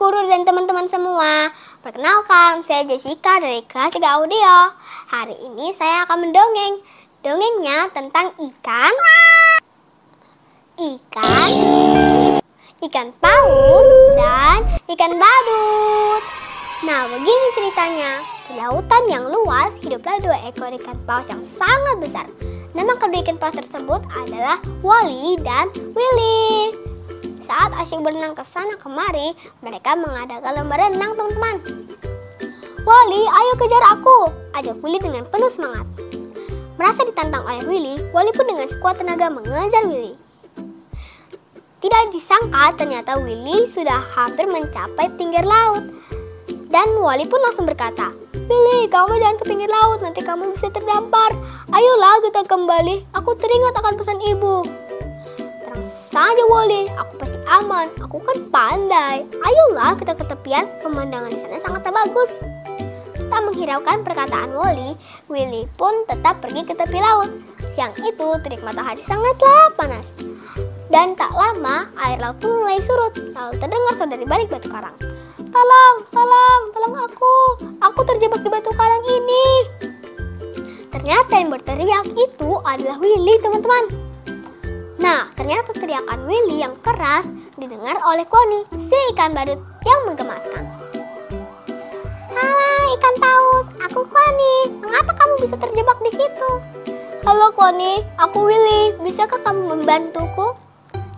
guru dan teman-teman semua. Perkenalkan, saya Jessica dari kelas 3 audio. Hari ini saya akan mendongeng. Dongengnya tentang ikan paus, dan ikan badut. Nah, begini ceritanya. Di lautan yang luas, hiduplah 2 ekor ikan paus yang sangat besar. Nama kedua ikan paus tersebut adalah Wally dan Willy. Saat asyik berenang ke sana kemari, mereka mengadakan lomba renang, teman-teman. Wally, ayo kejar aku, ajak Willy dengan penuh semangat. Merasa ditantang oleh Willy, Wally pun dengan sekuat tenaga mengejar Willy. Tidak disangka ternyata Willy sudah hampir mencapai pinggir laut. Dan Wally pun langsung berkata, "Willy, kamu jangan ke pinggir laut, nanti kamu bisa terdampar. Ayolah kita kembali, aku teringat akan pesan ibu." "Tenang saja Wally, aku pasti aman, aku kan pandai. Ayolah kita ke tepian, pemandangan di sana sangat bagus." Tak menghiraukan perkataan Wally, Willy pun tetap pergi ke tepi laut. Siang itu terik matahari sangatlah panas. Dan tak lama air laut pun mulai surut, lalu terdengar suara dari balik batu karang. Tolong aku terjebak di batu karang ini." Ternyata yang berteriak itu adalah Willy, teman-teman. Nah, ternyata teriakan Willy yang keras didengar oleh Connie, si ikan badut yang menggemaskan. "Hai ikan paus, aku Connie. Mengapa kamu bisa terjebak di situ?" "Halo Connie, aku Willy. Bisakah kamu membantuku?"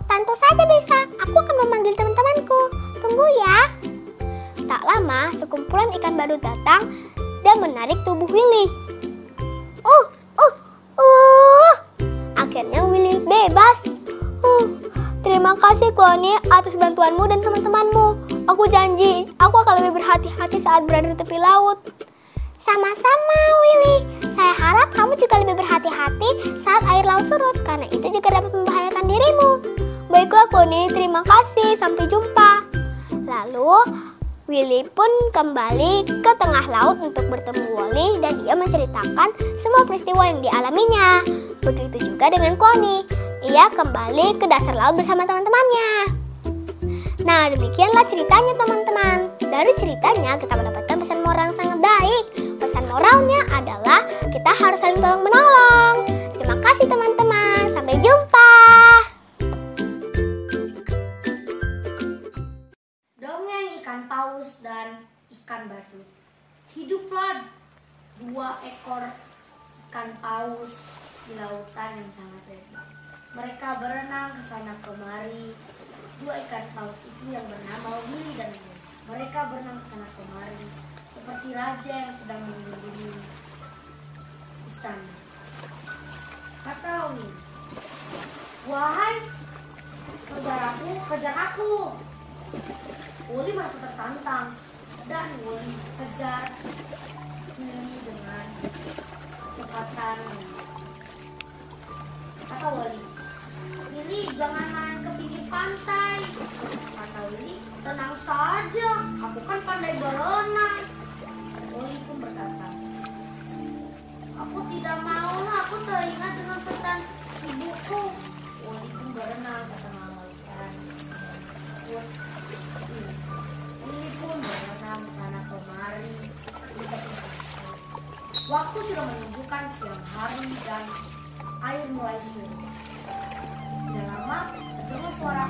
"Tentu saja bisa. Aku akan memanggil teman-temanku. Tunggu ya." Tak lama, sekumpulan ikan badut datang dan menarik tubuh Willy. Akhirnya Willy bebas. Terima kasih Connie atas bantuanmu dan teman-temanmu. Aku janji, aku akan lebih berhati-hati saat berada di tepi laut. Sama-sama Willy. Saya harap kamu juga lebih berhati-hati saat air laut surut, karena itu juga dapat membahayakan dirimu. Baiklah Connie, terima kasih. Sampai jumpa. Lalu Willy pun kembali ke tengah laut untuk bertemu Wally dan dia menceritakan semua peristiwa yang dialaminya. Begitu juga dengan Connie. Ia kembali ke dasar laut bersama teman-temannya. Nah, demikianlah ceritanya teman-teman. Dari ceritanya kita mendapatkan pesan moral yang sangat baik. Pesan moralnya adalah kita harus saling tolong-menolong. Terima kasih teman-teman. Sampai jumpa. Dongeng ikan paus dan ikan badut. Hiduplah 2 ekor ikan paus di lautan yang sangat lebar. Mereka berenang ke sana kemari. 2 ikan paus itu yang bernama Willy dan Willy. Mereka berenang ke sana kemari seperti raja yang sedang mengunjungi istana. Kata Willy, "Wahai saudaraku, kejar aku." Wally merasa tertantang dan Wally kejar Willy dengan kecepatan. Kata Wally, "Willy, jangan main ke pinggir pantai." Kata Willy, "Tenang saja, aku kan pandai berenang." Wally pun berkata, "Aku tidak mau, aku teringat dengan pesan ibuku." Wally pun berenang ke tengah lautan. Willy pun berenang sana kemari. Waktu sudah menunjukkan siang hari dan air mulai surut. Tidak lama terdengar suara,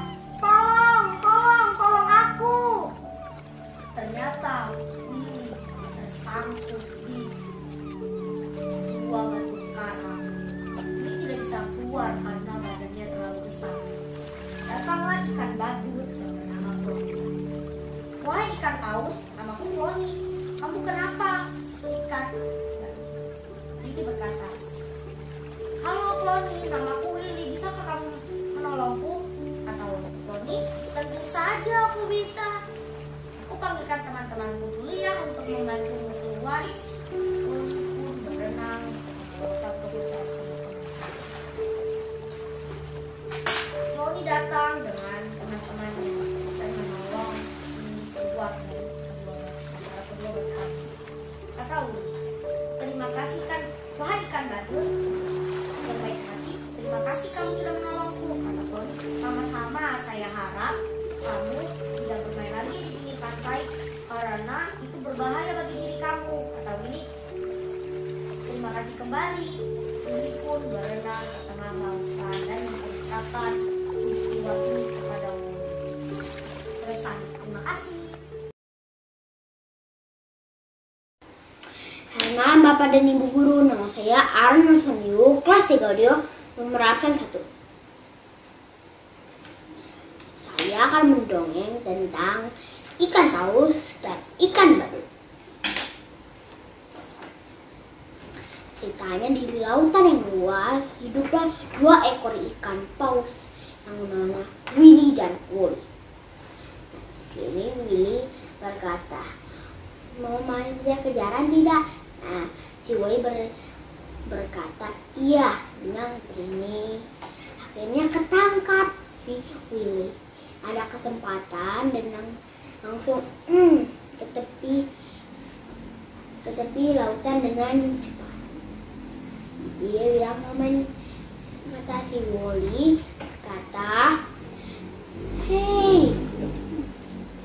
Tolong aku." Ternyata Willy tersangkut di 2 batu karang. Willy tidak bisa keluar karena badannya terlalu besar. Datanglah ikan badut yang bernama Connie. "Wahai ikan paus, namaku Connie. Kamu kenapa?" Ikan Willy berkata, "Halo Connie, namaku Willy. Bisakah kamu menolongku?" Kata Connie, "Tentu saja aku bisa. Aku panggilkan teman-temanku dulu ya untuk membantumu keluar." Connie pun berenang ke hutan. Connie datang dengan teman-temannya dan menolong keluar dari kedua batu. Kata Willy, "Terima kasih wahai ikan badut yang baik hati. Terima kasih kamu sudah menolongku." Kata Connie, "Sama-sama, saya harap kamu tidak bermain lagi di pinggir pantai. karena itu berbahaya bagi diri kamu. Kata Willy, terima kasih kembali. Willy pun berenang ke tengah lautan dan menceritakan peristiwa ini kepada Woli. Selesai. Terima kasih. Selamat Bapak dan Ibu Guru, nama saya Arnold Sanyu, kelas 3 audio nomor absen 1. Saya akan mendongeng tentang ikan paus dan ikan badut. Ceritanya di lautan yang luas hiduplah 2 ekor ikan paus yang namanya Willy dan Woli. Di sini Willy berkata, mau main kejar-kejaran tidak? Nah, si Woli berkata, iya, bilang ini. Akhirnya ketangkap si Willy. Ada kesempatan dan langsung ke tepi lautan dengan cepat. Dia bilang kata si Woli, kata, hei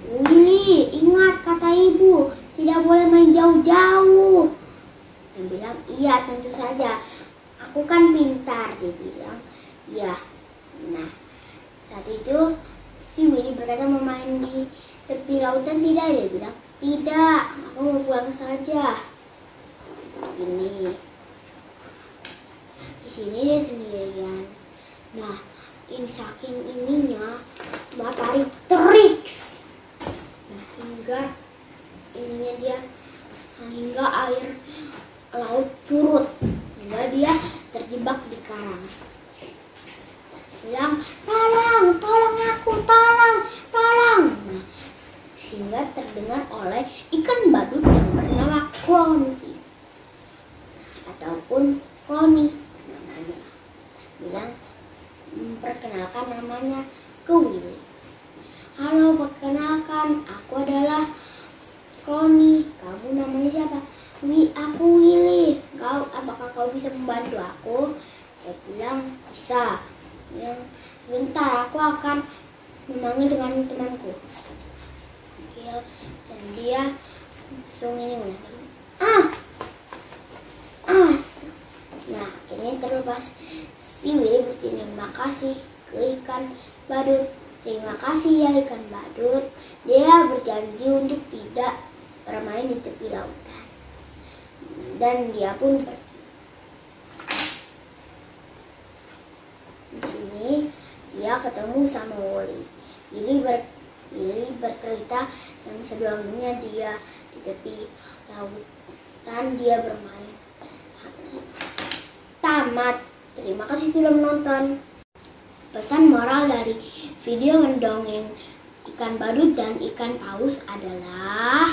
Willy, ingat kata ibu, tidak boleh main jauh-jauh. Dia bilang, iya tentu saja, aku kan pintar. Dia bilang, iya. Nah, saat itu si Willy berkata, mau main di tepi lautan tidak? Dia bilang, tidak, aku mau pulang saja. Ini di sini dia sendirian. Nah, ini saking ininya matahari terik. Nah, hingga air laut surut, hingga dia terjebak di karang. Bilang, tolong aku, tolong. Nah, sehingga terdengar oleh ikan badut yang bernama clownfish ataupun clowny namanya. Bilang, memperkenalkan namanya ke Willy. Halo, perkenalkan, aku adalah Clowny. Kamu namanya siapa? Aku Willy. Apakah kau bisa membantu aku? Dia bilang, bisa. Yang bentar, aku akan memanggil teman-temanku. Dan dia langsung ini Nah, akhirnya terlepas. Si Willy berterima kasih ke ikan badut. Terima kasih ya ikan badut. Dia berjanji untuk tidak bermain di tepi lautan. Dan dia pun pergi. Di sini dia ketemu sama Woli. Willy bercerita yang sebelumnya dia di tepi lautan dia bermain. Tamat. Terima kasih sudah menonton. Pesan moral dari video mendongeng ikan badut dan ikan paus adalah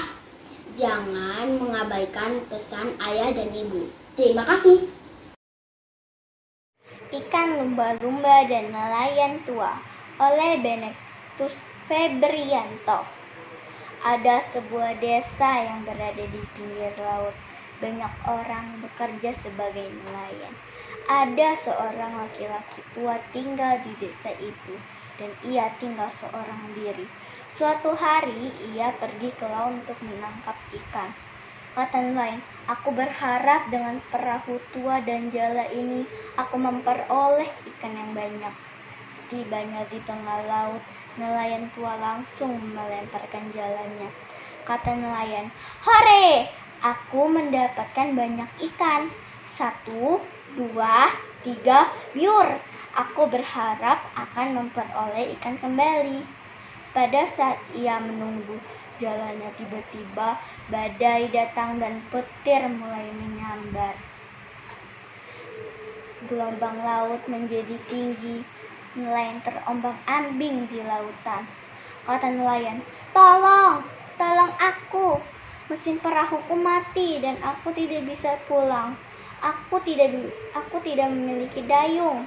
jangan mengabaikan pesan ayah dan ibu. Terima kasih. Ikan lumba-lumba dan nelayan tua oleh Benedictus Febrianto. Ada sebuah desa yang berada di pinggir laut. Banyak orang bekerja sebagai nelayan. Ada seorang laki-laki tua tinggal di desa itu, dan ia tinggal seorang diri. Suatu hari ia pergi ke laut untuk menangkap ikan. Kata nelayan, aku berharap dengan perahu tua dan jala ini aku memperoleh ikan yang banyak. Setibanya di tengah laut, nelayan tua langsung melemparkan jalannya. Kata nelayan, hore, aku mendapatkan banyak ikan. 1, 2, 3, biur. Aku berharap akan memperoleh ikan kembali. Pada saat ia menunggu jalannya, tiba-tiba badai datang dan petir mulai menyambar. Gelombang laut menjadi tinggi. Nelayan terombang-ambing di lautan. Kata nelayan, tolong aku. Mesin perahuku mati dan aku tidak bisa pulang. Aku tidak memiliki dayung.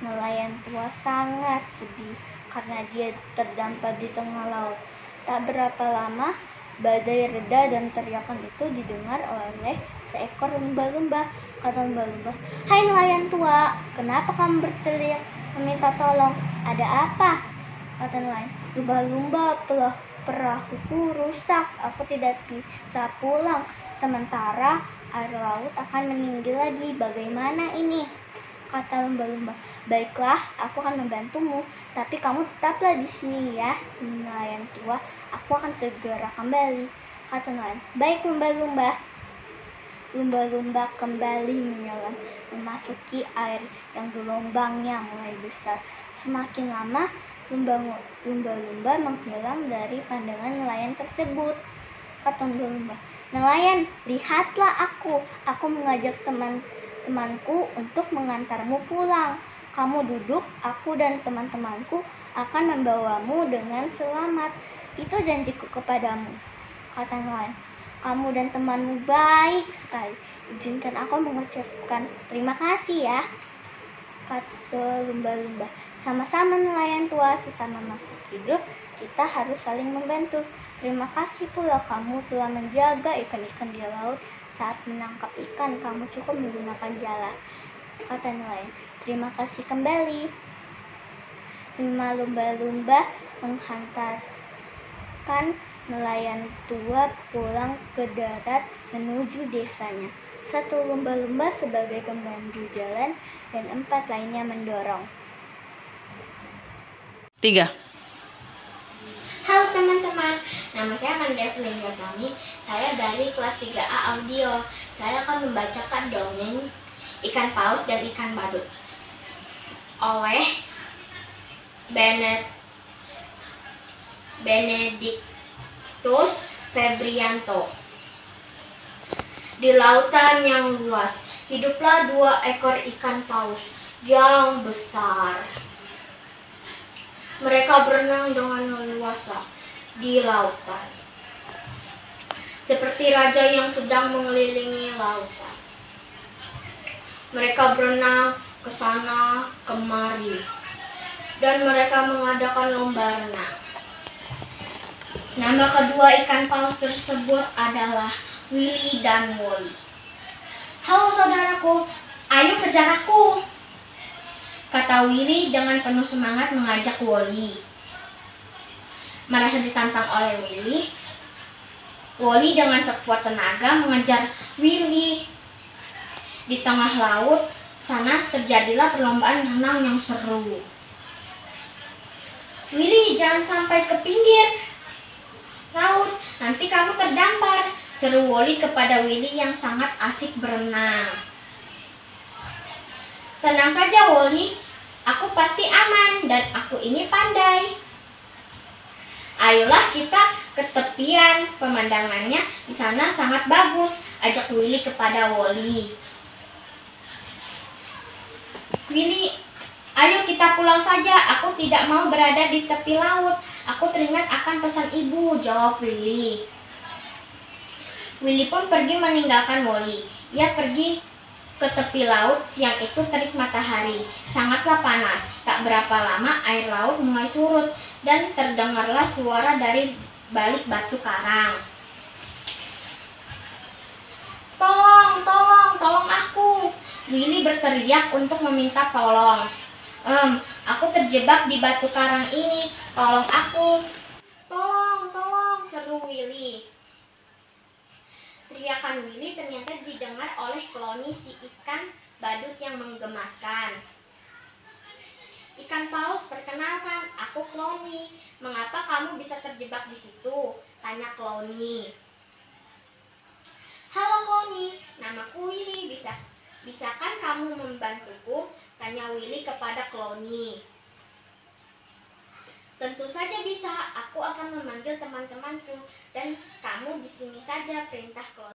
Nelayan tua sangat sedih karena dia terdampar di tengah laut. Tak berapa lama, badai reda dan teriakan itu didengar oleh seekor lumba-lumba. Kata lumba-lumba, hai nelayan tua, kenapa kamu berteriak meminta tolong? Ada apa? Kata nelayan, lumba-lumba telah Perahuku rusak, aku tidak bisa pulang. Sementara air laut akan meninggi lagi. Bagaimana ini? Kata lumba-lumba. Baiklah, aku akan membantumu. Tapi kamu tetaplah di sini ya, nelayan tua. Aku akan segera kembali. Kata nelayan. Baik lumba-lumba. Lumba-lumba kembali menyelam, memasuki air yang gelombangnya mulai besar. Semakin lama, lumba-lumba menghilang dari pandangan nelayan tersebut. Kata lumba-lumba, nelayan, lihatlah aku. Aku mengajak teman-temanku untuk mengantarmu pulang. Kamu duduk, aku dan teman-temanku akan membawamu dengan selamat. Itu janjiku kepadamu. Kata nelayan, kamu dan temanmu baik sekali. Izinkan aku mengucapkan terima kasih ya. Kata lumba-lumba, sama-sama nelayan tua, sesama makhluk hidup, kita harus saling membantu. Terima kasih pula kamu telah menjaga ikan-ikan di laut. Saat menangkap ikan, kamu cukup menggunakan jala. Kata nelayan, terima kasih kembali. 5 lumba-lumba menghantarkan nelayan tua pulang ke darat menuju desanya. 1 lumba-lumba sebagai pemandu jalan dan 4 lainnya mendorong. 3. Halo teman-teman, nama saya Amanda Evelyn Gautami. Saya dari kelas 3A Audio. Saya akan membacakan dongeng Ikan Paus dan Ikan Badut oleh Benedictus Febrianto. Di lautan yang luas, hiduplah 2 ekor ikan paus yang besar. Mereka berenang dengan leluasa di lautan, seperti raja yang sedang mengelilingi lautan. Mereka berenang ke sana kemari, dan mereka mengadakan lomba renang. Nama kedua ikan paus tersebut adalah Willy dan Wally. Halo saudaraku, ayo kejar aku, kata Willy dengan penuh semangat mengajak Wally. Merasa ditantang oleh Willy, Wally dengan sekuat tenaga mengejar Willy. Di tengah laut sana terjadilah perlombaan renang yang seru. Willy, jangan sampai ke pinggir laut, nanti kamu terdampar, seru Wally kepada Willy yang sangat asik berenang. Tenang saja Wally, aku pasti aman dan aku ini pandai. Ayolah kita ke tepian, pemandangannya di sana sangat bagus, ajak Willy kepada Wally. Willy, ayo kita pulang saja, aku tidak mau berada di tepi laut. Aku teringat akan pesan ibu, jawab Willy. Willy pun pergi meninggalkan Wally. Ia pergi ke tepi laut. Siang itu terik matahari, sangatlah panas. Tak berapa lama air laut mulai surut dan terdengarlah suara dari balik batu karang. Tolong, tolong, tolong aku. Willy berteriak untuk meminta tolong. Aku terjebak di batu karang ini, tolong aku. Tolong, tolong, seru Willy. Teriakan Willy ternyata didengar oleh kloni si ikan badut yang menggemaskan. Ikan paus, perkenalkan, aku Kloni. Mengapa kamu bisa terjebak di situ? Tanya Kloni. Halo Kloni, namaku Willy. Bisakah kamu membantuku? Tanya Willy kepada Kloni. Tentu saja bisa. Aku akan memanggil teman-temanku dan kamu di sini saja, perintah Kloni.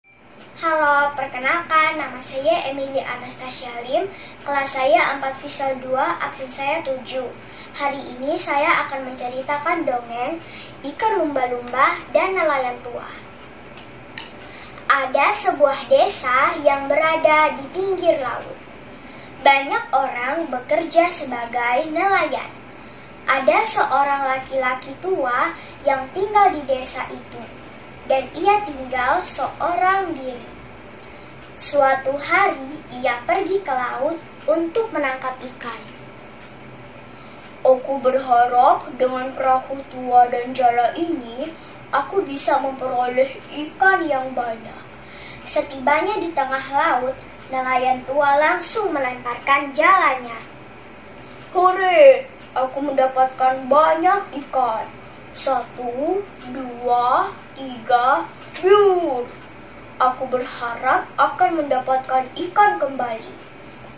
Halo, perkenalkan, nama saya Emily Anastasia Lim, kelas saya 4 Visual 2, absen saya 7. Hari ini saya akan menceritakan dongeng Ikan Lumba-Lumba dan Nelayan Tua. Ada sebuah desa yang berada di pinggir laut. Banyak orang bekerja sebagai nelayan. Ada seorang laki-laki tua yang tinggal di desa itu, dan ia tinggal seorang diri. Suatu hari ia pergi ke laut untuk menangkap ikan. Aku berharap dengan perahu tua dan jala ini, aku bisa memperoleh ikan yang banyak. Setibanya di tengah laut, nelayan tua langsung melemparkan jalannya. Hore, aku mendapatkan banyak ikan. 1, 2, 3, biur. Aku berharap akan mendapatkan ikan kembali.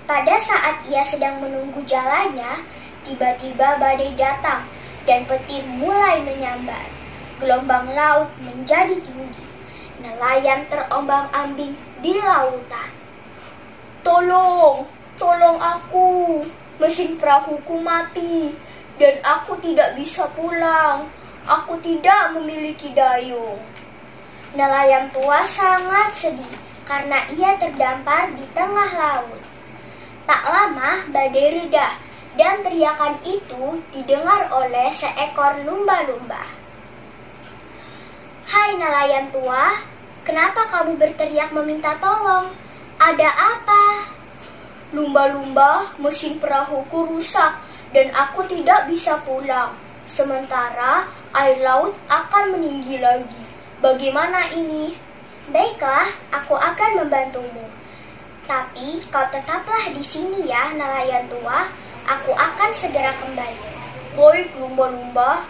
Pada saat ia sedang menunggu jalannya, tiba-tiba badai datang dan petir mulai menyambar. Gelombang laut menjadi tinggi. Nelayan terombang-ambing di lautan. Tolong, tolong aku. Mesin perahuku mati dan aku tidak bisa pulang. Aku tidak memiliki dayung. Nelayan tua sangat sedih karena ia terdampar di tengah laut. Tak lama badai reda dan teriakan itu didengar oleh seekor lumba-lumba. Hai nelayan tua, kenapa kamu berteriak meminta tolong? Ada apa? Lumba-lumba, mesin perahuku rusak dan aku tidak bisa pulang. Sementara air laut akan meninggi lagi. Bagaimana ini? Baiklah, aku akan membantumu. Tapi kau tetaplah di sini ya, nelayan tua. Aku akan segera kembali. Baik, lumba-lumba.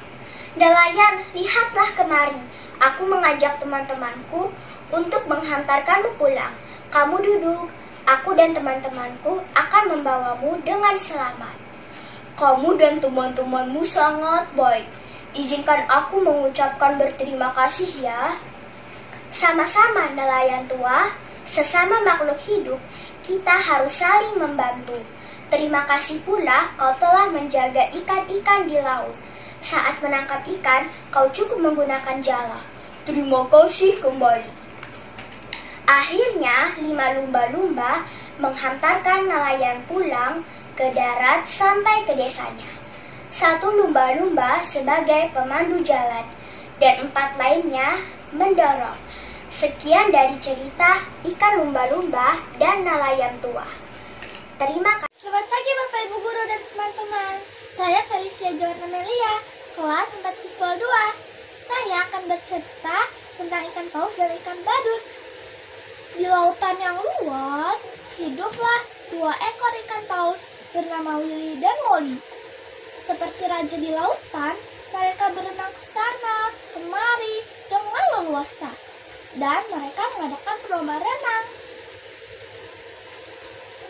Nelayan, lihatlah kemari. Aku mengajak teman-temanku untuk menghantarkanmu pulang. Kamu duduk. Aku dan teman-temanku akan membawamu dengan selamat. Kamu dan teman-temanmu sangat baik. Izinkan aku mengucapkan berterima kasih ya. Sama-sama nelayan tua, sesama makhluk hidup, kita harus saling membantu. Terima kasih pula kau telah menjaga ikan-ikan di laut. Saat menangkap ikan, kau cukup menggunakan jala. Terima kasih kembali. Akhirnya, 5 lumba-lumba menghantarkan nelayan pulang ke darat sampai ke desanya. 1 lumba-lumba sebagai pemandu jalan dan 4 lainnya mendorong. Sekian dari cerita ikan lumba-lumba dan nelayan tua. Terima kasih. Selamat pagi Bapak Ibu Guru dan teman-teman. Saya Felicia Joan Amelia, kelas 4 visual 2. Saya akan bercerita tentang ikan paus dan ikan badut. Di lautan yang luas, hiduplah 2 ekor ikan paus bernama Willy dan Molly. Seperti raja di lautan, mereka berenang ke sana, kemari, dengan leluasa. Dan mereka mengadakan perlombaan renang.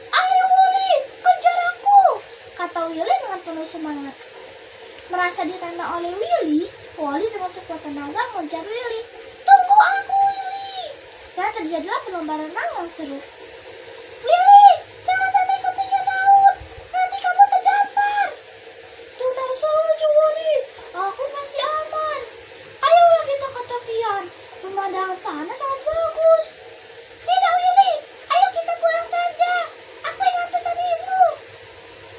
Ayo Willy, kejar aku, kata Willy dengan penuh semangat. Merasa ditantang oleh Willy, Molly dengan sekuat tenaga mengejar Willy. Tunggu aku Willy. Dan terjadilah perlombaan renang yang seru. Willy, jangan sampai ke pinggir laut, nanti kamu terdampar. Tenang saja Willy, aku pasti aman. Ayolah kita ke tepian, pemandangan sana sangat bagus. Tidak Willy, ayo kita pulang saja, aku ingat pesan ibu.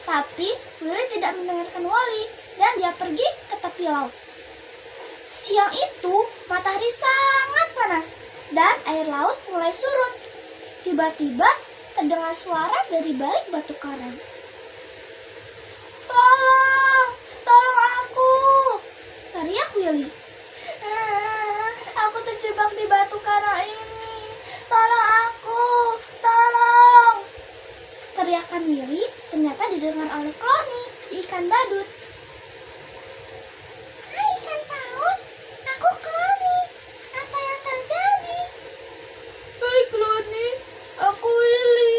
Tapi Willy tidak mendengarkan Molly dan dia pergi ke tepi laut. Siang itu matahari sangat panas dan air laut mulai surut. Tiba-tiba terdengar suara dari balik batu karang. Tolong, tolong aku, teriak Willy. Aku terjebak di batu karang ini. Tolong aku, tolong. Teriakan Willy ternyata didengar oleh Clony, si ikan badut. Hai ikan paus, aku Clony. Apa yang terjadi? Hai Clony, aku Willy.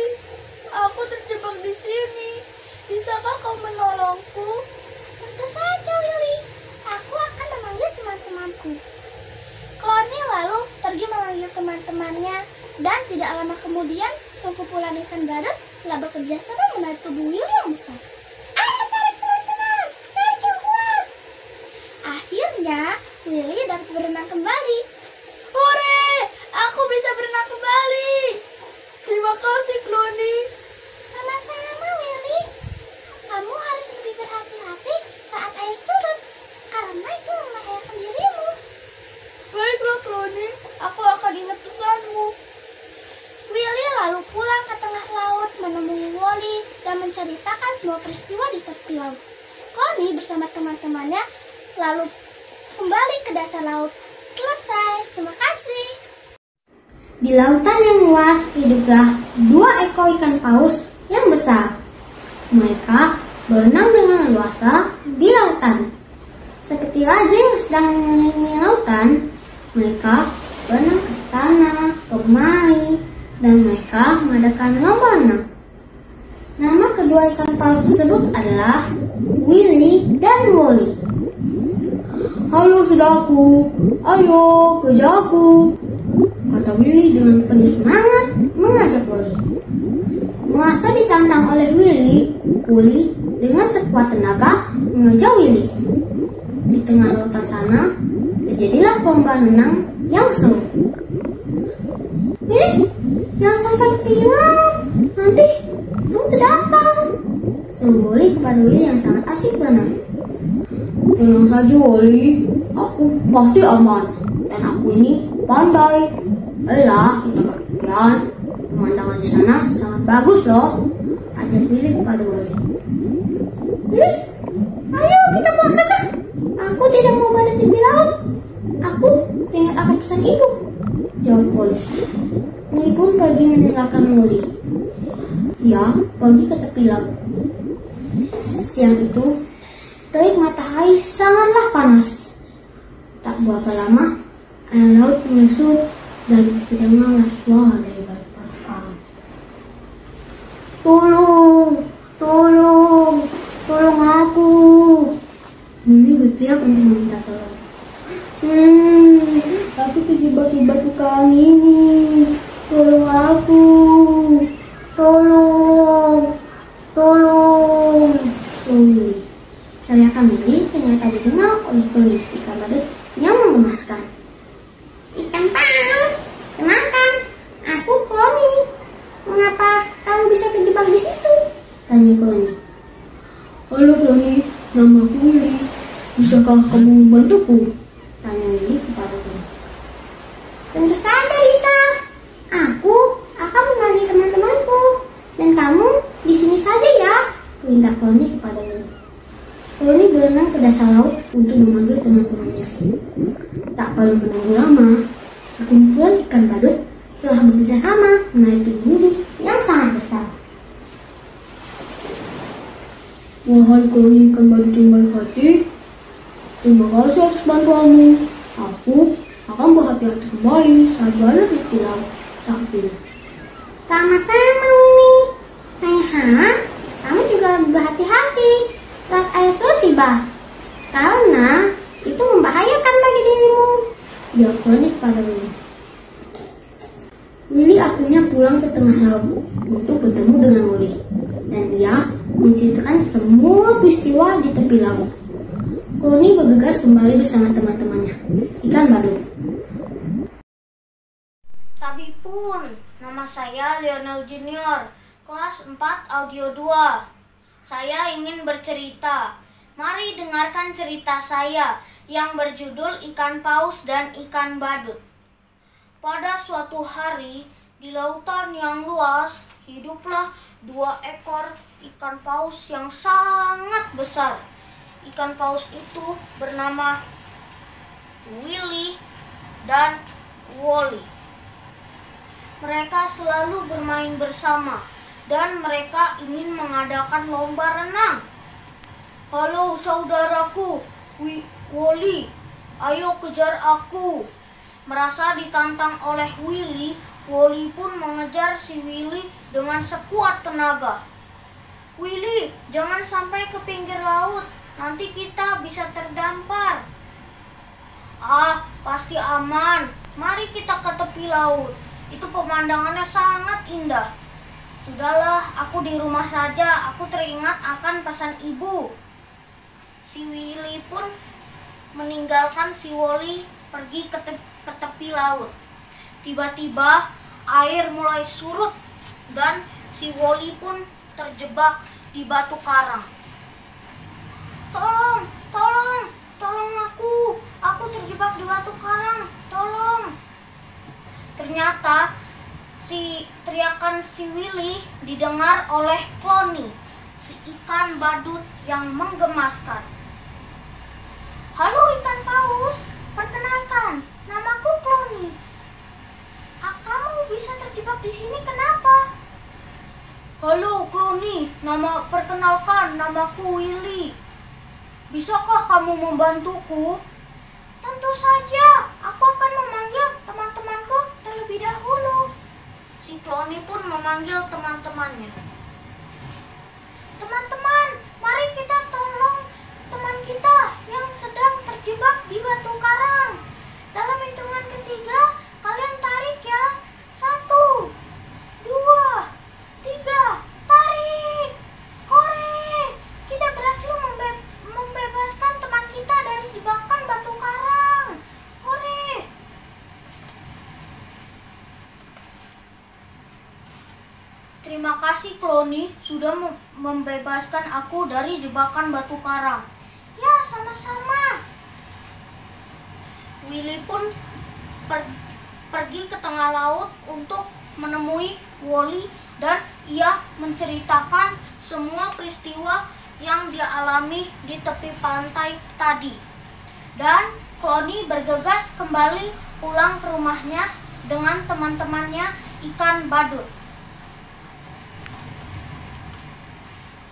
Aku terjebak di sini. Bisakah kau menolongku? Tentu saja Willy. Aku akan memanggil teman-temanku. Clony lalu pergi memanggil teman-temannya dan tidak lama kemudian sekumpulan ikan badut telah bekerja sama menarik tubuh Willy yang besar. Ayo tarik teman-teman, tarik yang kuat. Akhirnya Willy dapat berenang kembali. Hore, aku bisa berenang kembali. Terima kasih Clony. Sama-sama Willy. Kamu harus lebih berhati-hati saat air surut karena itu membahayakan dirimu. Baiklah Clony, aku akan ingat pesanmu. Willy lalu pulang ke tengah laut menemui Molly dan menceritakan semua peristiwa di tepi laut. Clony Willy bersama teman-temannya lalu kembali ke dasar laut. Selesai. Terima kasih. Di lautan yang luas hiduplah 2 ekor ikan paus yang besar. Mereka berenang dengan leluasa di lautan. Seperti raja yang sedang mengelilingi lautan, mereka berenang ke sana, kemari, dan mereka mengadakan lomba renang. Nama kedua ikan paus tersebut adalah Willy dan Wally. "Halo saudaraku, ayo kejar aku," kata Willy dengan penuh semangat mengajak Wally. Merasa ditantang oleh Willy, Wally dengan sekuat tenaga mengejar Willy. Di tengah lautan sana, terjadilah lomba renang yang seru. "Willy, jangan sampai ketinggalan, nanti kamu terdampar," seru Wally kepada Willy yang sangat asik berenang. "Tenang saja Wally, aku pasti aman, dan aku ini pandai. Ayolah kita ke tepian, pemandangan di sana sangat bagus loh," ajak Willy kepada Wally. "Willy, ayo kita pulang saja. Aku tidak mau berada di tepi laut. Aku ingat akan pesan ibu," jawab Wally. Willy pun pergi meninggalkan Wally. Ia pergi ke tepi laut. Siang itu, terik matahari sangatlah panas. Tak berapa lama, air laut menyusut dan terdengarlah suara dari balik karang. "Tolong, tolong, tolong aku!" Willy berteriak untuk meminta tolong. Aku terjebak di batu karang ini. Tolong aku, tolong, tolong, seru Willy. Teriakan Willy ternyata didengar oleh penulis ikan badut yang mengemaskan. "Ikan paus, kenalkan, aku Clony. Mengapa kamu bisa terjebak di situ?" tanya Clony. "Halo Clony, nama aku Willy. Bisakah kamu membantuku?" tanya Willy kepada Clony. "Tentu saja bisa. Aku akan mengajari teman-temanku, dan kamu di sini saja ya," perintah Clony kepada Willy. Clony berenang ke dasar laut untuk memanggil teman-temannya. Tak perlu menunggu lama, sekumpulan ikan badut telah bekerja sama menarik tubuh Willy yang sangat besar. "Wahai Clony ikan badut yang baik hati, terima kasih atas bantuanmu. Aku akan berhati-hati kembali saat berada di tepi laut," tapi "Sama-sama Willy. Saya harap kamu juga lebih berhati-hati saat air surut tiba, karena itu membahayakan bagi dirimu," jawab Clony kepada Willy. Willy akhirnya pulang ke tengah laut untuk bertemu dengan Wally, dan ia menceritakan semua peristiwa di tepi laut. Clony bergegas kembali bersama teman-temannya, ikan badut. Tadi pun, nama saya Lionel Junior, kelas 4 audio 2. Saya ingin bercerita. Mari dengarkan cerita saya yang berjudul Ikan Paus dan Ikan Badut. Pada suatu hari, di lautan yang luas, hiduplah 2 ekor ikan paus yang sangat besar. Ikan paus itu bernama Willy dan Wally. Mereka selalu bermain bersama dan mereka ingin mengadakan lomba renang. "Halo saudaraku, Wally, ayo kejar aku." Merasa ditantang oleh Willy, Wally pun mengejar si Willy dengan sekuat tenaga. "Willy, jangan sampai ke pinggir laut, nanti kita bisa terdampar." "Ah, pasti aman. Mari kita ke tepi laut. Itu pemandangannya sangat indah." "Sudahlah, aku di rumah saja. Aku teringat akan pesan ibu." Si Willy pun meninggalkan si Wally pergi ke tepi laut. Tiba-tiba air mulai surut dan si Wally pun terjebak di batu karang. "Tolong, tolong, tolong aku. Aku terjebak di batu karang. Tolong." Ternyata teriakan si Willy didengar oleh Clony. si ikan badut yang menggemaskan. "Halo ikan paus, perkenalkan, namaku Clony. Kamu bisa terjebak di sini kenapa?" "Halo Clony, perkenalkan, namaku Willy. Bisakah kamu membantuku?" "Tentu saja, aku akan memanggil teman-temanku terlebih dahulu." Si Clony pun memanggil teman-temannya. "Teman-teman, mari kita tolong teman kita yang sedang terjebak di batu karang. Dalam hitungan ketiga, kalian tarik ya. 1, 2, 3, tarik. Hore, kita berhasil membebaskan teman kita dari jebakan batu karang. Hore." "Terima kasih Clony sudah membebaskan aku dari jebakan batu karang." "Ya, sama-sama." Willy pun pergi ke tengah laut untuk menemui Wally dan ia menceritakan semua peristiwa yang dia alami di tepi pantai tadi. Dan Clony bergegas kembali pulang ke rumahnya dengan teman-temannya ikan badut.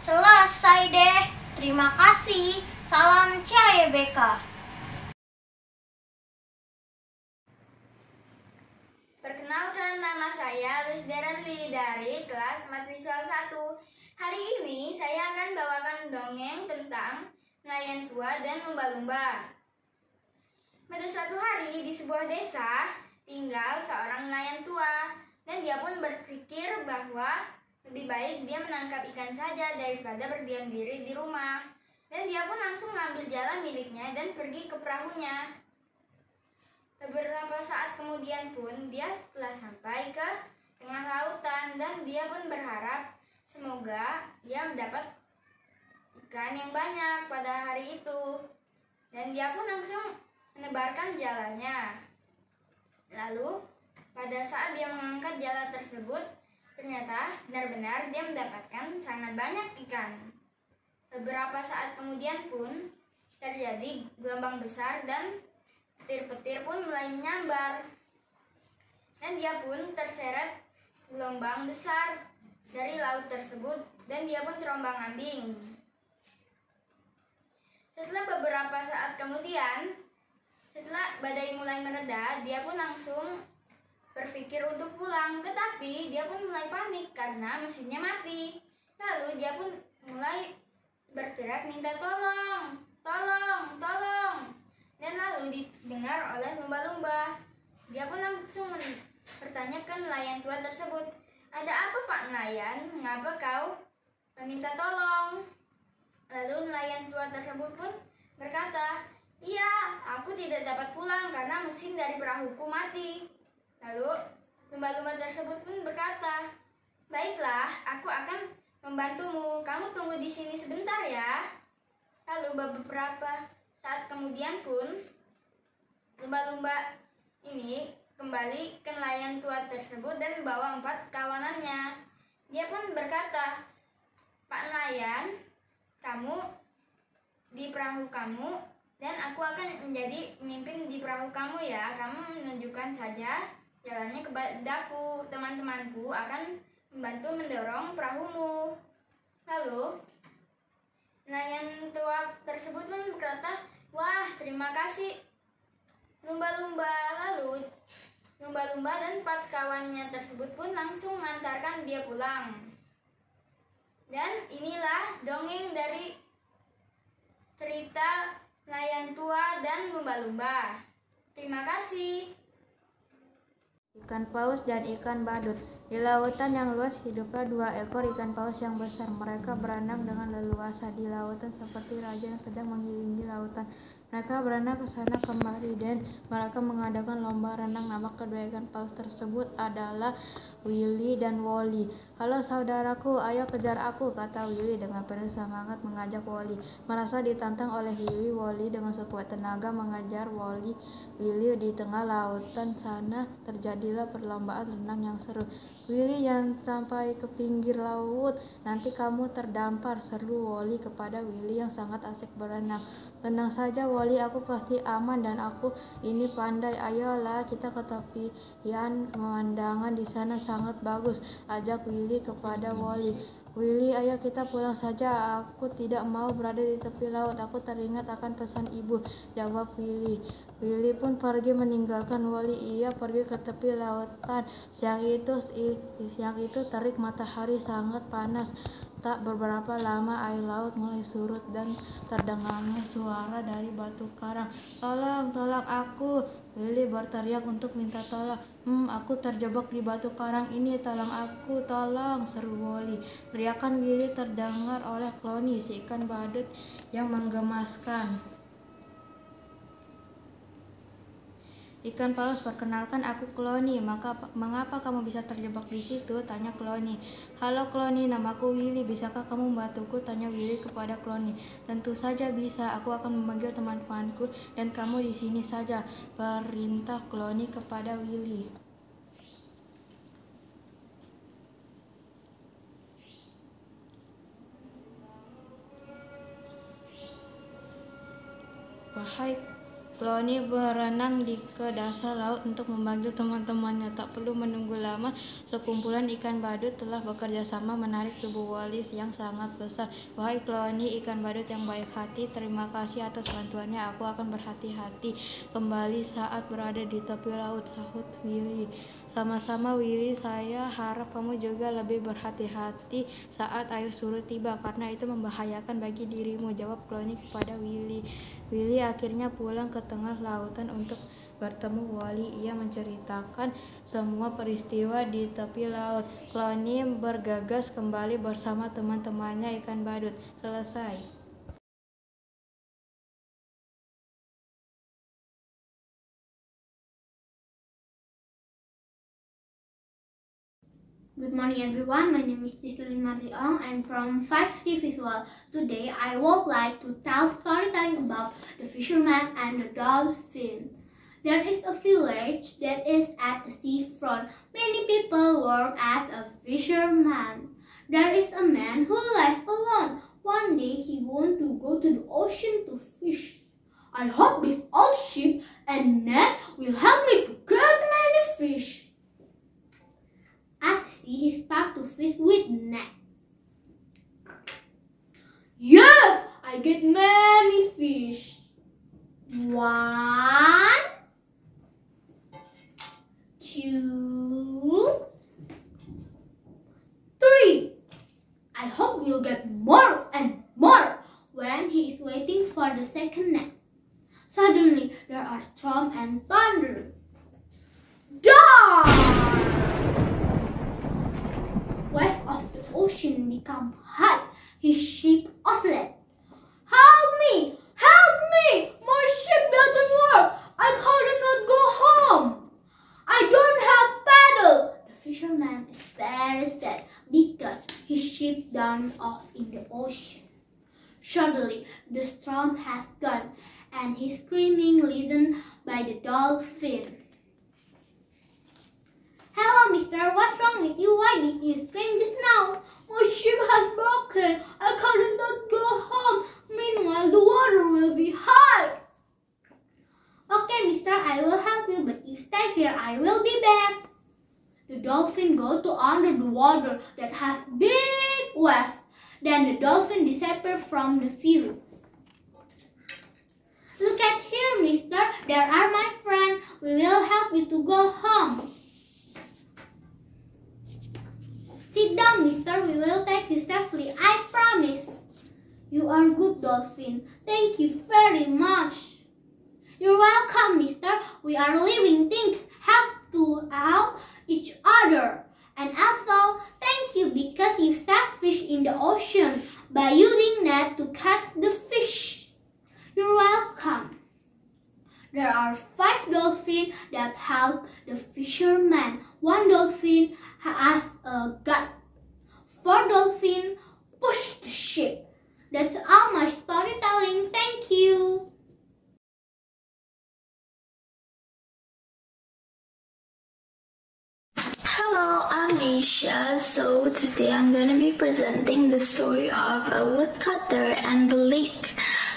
Selesai deh. Terima kasih. Salam CYBK. Perkenalkan, nama saya Lusdera Dwi dari kelas Mat Visual 1. Hari ini saya akan bawakan dongeng tentang nelayan tua dan lumba-lumba. Pada suatu hari di sebuah desa tinggal seorang nelayan tua dan dia pun berpikir bahwa lebih baik dia menangkap ikan saja daripada berdiam diri di rumah. Dan dia pun langsung mengambil jala miliknya dan pergi ke perahunya. Beberapa saat kemudian pun dia telah sampai ke tengah lautan dan dia pun berharap semoga dia mendapat ikan yang banyak pada hari itu. Dan dia pun langsung menebarkan jalannya. Lalu pada saat dia mengangkat jala tersebut, ternyata benar-benar dia mendapatkan sangat banyak ikan. Beberapa saat kemudian pun terjadi gelombang besar dan petir-petir pun mulai menyambar. Dan dia pun terseret gelombang besar dari laut tersebut dan dia pun terombang-ambing. Setelah beberapa saat kemudian, setelah badai mulai mereda, dia pun langsung berpikir untuk pulang, tetapi dia pun mulai panik karena mesinnya mati. Lalu dia pun mulai berteriak minta tolong, tolong, tolong. Dan lalu didengar oleh lumba-lumba. Dia pun langsung bertanya ke nelayan tua tersebut, "Ada apa Pak Nelayan? Mengapa kau meminta tolong?" Lalu nelayan tua tersebut pun berkata, "Iya, aku tidak dapat pulang karena mesin dari perahuku mati." Lalu lumba-lumba tersebut pun berkata, "Baiklah, aku akan membantumu. Kamu tunggu di sini sebentar ya." Lalu beberapa saat kemudian pun lumba-lumba ini kembali ke nelayan tua tersebut dan membawa 4 kawanannya. Dia pun berkata, "Pak nelayan, kamu di perahu kamu dan aku akan menjadi pemimpin di perahu kamu ya. Kamu menunjukkan saja jalannya kepadaku. Teman-temanku akan membantu mendorong perahumu." Lalu nelayan tua tersebut pun berkata, "Wah, terima kasih lumba-lumba." Lalu lumba-lumba dan 4 kawannya tersebut pun langsung mengantarkan dia pulang. Dan inilah dongeng dari cerita nelayan tua dan lumba-lumba. Terima kasih. Ikan paus dan ikan badut. Di lautan yang luas hiduplah 2 ekor ikan paus yang besar. Mereka berenang dengan leluasa di lautan seperti raja yang sedang mengelilingi lautan. Mereka berenang ke sana kemari dan mereka mengadakan lomba renang. Nama kedua ikan paus tersebut adalah Willy dan Wally. "Halo saudaraku, ayo kejar aku," kata Willy dengan penuh semangat mengajak Wally. Merasa ditantang oleh Willy, Wally dengan sekuat tenaga mengejar Willy. Di tengah lautan sana terjadilah perlombaan renang yang seru. "Willy, jangan sampai ke pinggir laut, nanti kamu terdampar," seru Wally kepada Willy yang sangat asik berenang. "Tenang saja Wally, aku pasti aman dan aku ini pandai. Ayolah kita ke tepian, pemandangan di sana sangat bagus," ajak Willy kepada Wally. "Willy, ayo kita pulang saja. Aku tidak mau berada di tepi laut. Aku teringat akan pesan ibu," jawab Willy. Willy pun pergi meninggalkan Wally. Ia pergi ke tepi lautan. Siang itu terik matahari sangat panas. Tak beberapa lama air laut mulai surut dan terdengarnya suara dari batu karang. Tolong aku!" Willy berteriak untuk minta tolong. Aku terjebak di batu karang ini, tolong aku, tolong," seru Wally. Teriakan Willy terdengar oleh Clony, si ikan badut yang menggemaskan. "Ikan paus, perkenalkan aku Clony. Mengapa kamu bisa terjebak di situ?" tanya Clony. "Halo Clony, namaku Willy. Bisakah kamu membantuku?" tanya Willy kepada Clony. "Tentu saja bisa. Aku akan memanggil teman-temanku dan kamu di sini saja," perintah Clony kepada Willy. Wahai Clony berenang ke dasar laut untuk memanggil teman-temannya. Tak perlu menunggu lama, sekumpulan ikan badut telah bekerja sama menarik tubuh Wally yang sangat besar. "Wahai Clony, ikan badut yang baik hati, terima kasih atas bantuannya. Aku akan berhati-hati kembali saat berada di tepi laut," sahut Willy. "Sama-sama Willy, saya harap kamu juga lebih berhati-hati saat air surut tiba, karena itu membahayakan bagi dirimu," jawab Clony kepada Willy. Willy akhirnya pulang ke tengah lautan untuk bertemu Wally. Ia menceritakan semua peristiwa di tepi laut. Clony bergegas kembali bersama teman-temannya ikan badut. Selesai. Good morning everyone, my name is Tislin Mariong. I'm from 5C Visual. Today I would like to tell storytelling about the fisherman and the dolphin. There is a village that is at the seafront. Many people work as a fisherman. There is a man who lives alone. One day he wants to go to the ocean to fish. "I hope this old ship and net will help me to get many fish." At sea, he starts to fish with net. "Yes, I get many fish. 1, 2, 3. I hope we'll get more and more." When he is waiting for the second net, suddenly there are storm and thunder. Waves of the ocean become high. His ship oscillates. "Help me! Help me! My ship doesn't work. I cannot go home. I don't have paddle." The fisherman is very sad because his ship down off in the ocean. Suddenly, the storm has gone and his screaming listened by the dolphin. "Hello, mister, what's wrong with you? Why did you scream just now?" "My ship has broken. I cannot go home. Meanwhile, the water will be high." "Okay, mister, I will help you, but you stay here. I will be back." The dolphin goes to under the water that has big waves. Then the dolphin disappears from the view. "Look at here, mister. There are my friends. We will help you to go home." "Sit down, mister. We will take you safely. I promise." "You are good, dolphin. Thank you very much." "You're welcome, mister. We are living things. Have to help each other. And also, thank you because you save fish in the ocean by using net to catch the fish." "You're welcome." There are 5 dolphins that help the fisherman. 1 dolphin has a gut. 4 dolphins push the ship. That's all my storytelling. Thank you. Hello, I'm Aisha. So today I'm going to be presenting the story of a woodcutter and the lake.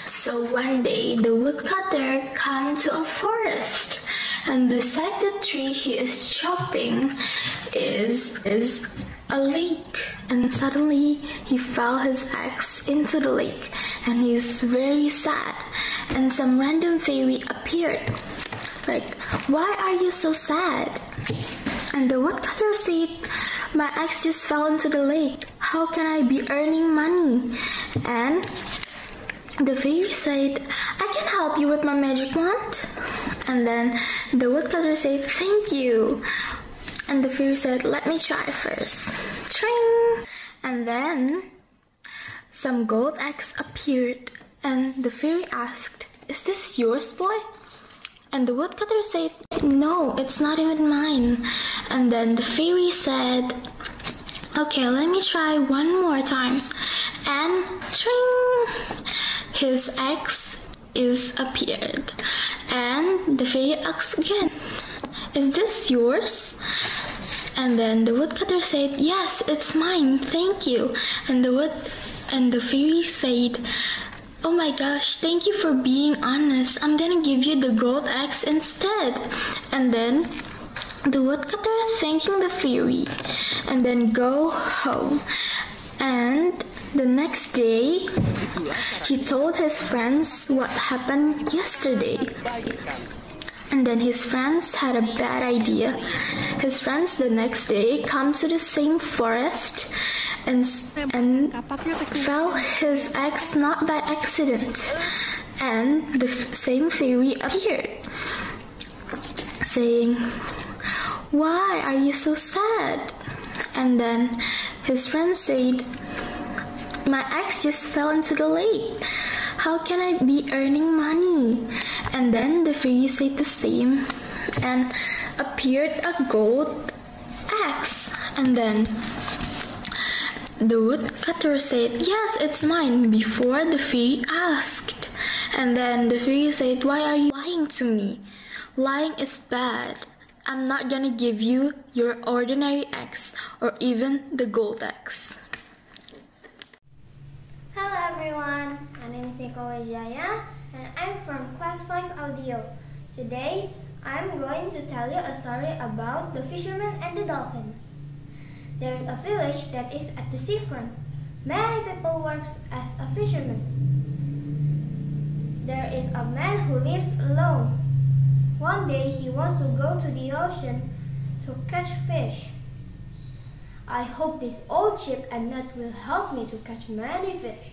So one day the woodcutter came to a forest, and beside the tree he is chopping is a lake. And suddenly he fell his axe into the lake, and he's very sad. And some random fairy appeared. Like, why are you so sad? And the woodcutter said, my axe just fell into the lake. How can I be earning money? And the fairy said, I can help you with my magic wand. And then the woodcutter said, thank you. And the fairy said, let me try first. Tring! And then some gold eggs appeared. And the fairy asked, is this yours, boy? And the woodcutter said, no, it's not even mine. And then the fairy said, okay, let me try one more time. And tring! His axe is appeared. And the fairy asked again, is this yours? And then the woodcutter said, yes, it's mine, thank you. And the fairy said, oh my gosh, thank you for being honest. I'm gonna give you the gold axe instead. And then the woodcutter thanking the fairy and then go home. And the next day, he told his friends what happened yesterday. And then his friends had a bad idea. His friends the next day come to the same forest and fell his axe not by accident. And the same fairy appeared, saying, why are you so sad? And then his friend said, my axe just fell into the lake. How can I be earning money? And then the fairy said the same, and appeared a gold axe. And then the woodcutter said, yes, it's mine, before the fairy asked. And then the fairy said, why are you lying to me? Lying is bad. I'm not gonna give you your ordinary axe or even the gold axe. Hello everyone, my name is Nicole Jaya and I'm from class 5 audio. Today, I'm going to tell you a story about the fisherman and the dolphin. There is a village that is at the seafront. Many people work as a fisherman. There is a man who lives alone. One day he wants to go to the ocean to catch fish. I hope this old ship and net will help me to catch many fish.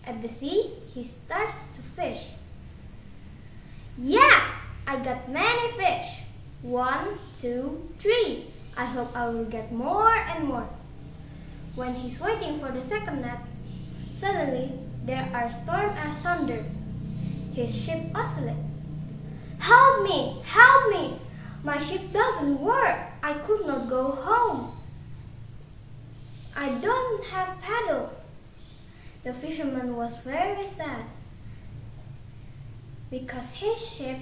At the sea, he starts to fish. Yes, I got many fish. 1, 2, 3. I hope I will get more and more. When he's waiting for the second net, suddenly there are storm and thunder. His ship oscillates. Help me! Help me! My ship doesn't work. I could not go home. I don't have paddle. The fisherman was very sad because his ship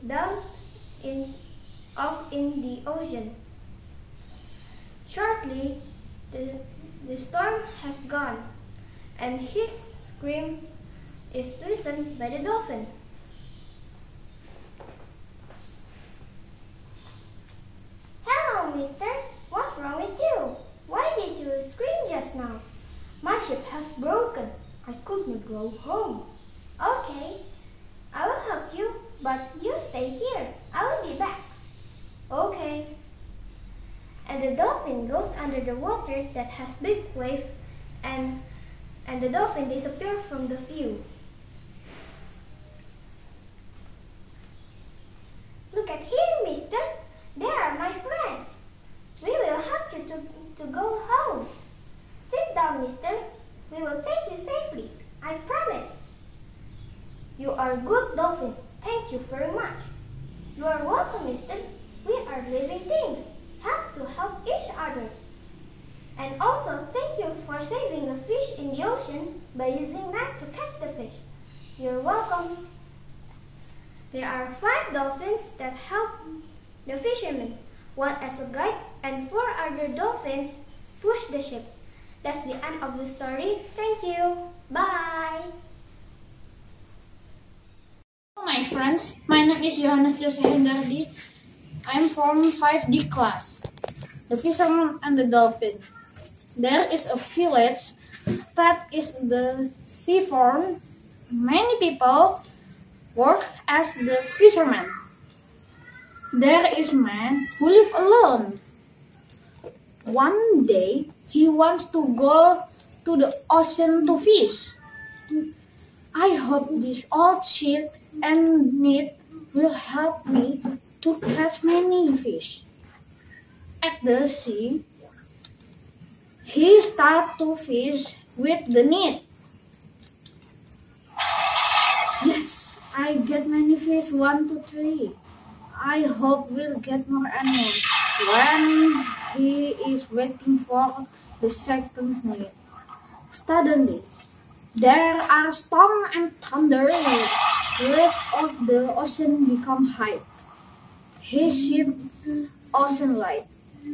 dumped off in the ocean. Shortly, the storm has gone, and his scream is listened by the dolphin. Hello, mister. What's wrong with you? Why did you scream just now? My ship has broken. I couldn't go home. Okay, I will help you, but you stay here. I will be back. Okay. And the dolphin goes under the water that has big waves, and the dolphin disappears from the view. Look at here, mister. They are my friends. We will help you to go home. Sit down, mister. We will take you safely. I promise. You mister. We are living things. Have to help each other. And also, thank you for saving the fish in the ocean by using net to catch the fish. You're welcome. There are 5 dolphins that help the fishermen, 1 as a guide, and 4 other dolphins push the ship. That's the end of the story. Thank you. Bye. My friends, my name is Johannes Jose Hendardi. I'm from 5D class. The fisherman and the dolphin. There is a village that is the seafront. Many people work as the fishermen. There is a man who lives alone. One day, he wants to go to the ocean to fish. I hope this old ship and net will help me to catch many fish. At the sea, he starts to fish with the net. Yes, I get many fish, 1 to 3. I hope we'll get more and more. When he is waiting for the second net, suddenly there are storm and thunder. Waves of the ocean become high. His ship ocean light.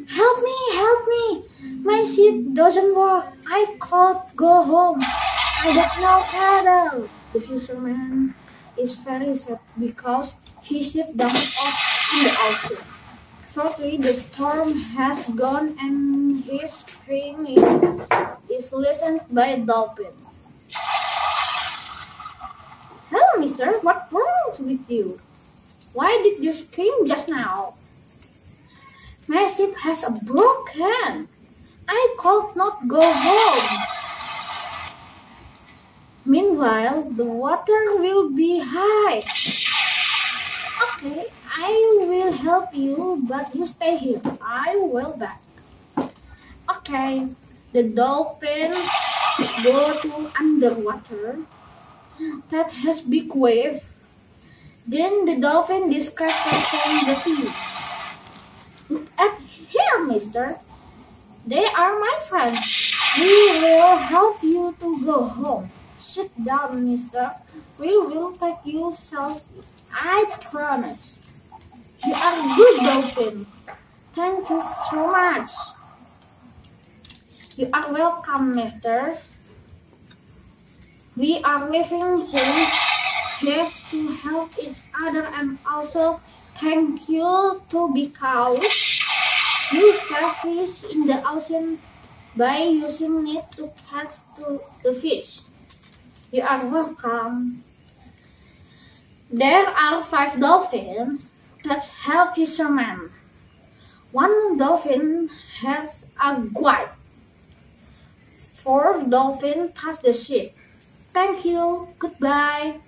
Help me, help me! My ship doesn't work. I can't go home. I got no paddle. The fisherman is very sad because his ship dumped off in the ocean. Shortly, the storm has gone and his screaming is listened by a dolphin. Hello, mister. What's wrong with you? Why did you scream just now? My ship has a broken. I could not go home. Meanwhile, the water will be high. Okay, I will help you, but you stay here. I will back. Okay, the dolphin go to underwater that has big wave. Then the dolphin describes from the sea. Look at here, mister. They are my friends. We will help you to go home. Sit down, mister. We will take you safely. I promise. You are good dolphin. Thank you so much. You are welcome, mister. We are living things. Have to help each other, and also thank you to because you save fish in the ocean by using it to catch the fish. You are welcome. There are 5 dolphins that help fishermen. 1 dolphin has a guide. 4 dolphins pass the ship. Thank you. Goodbye.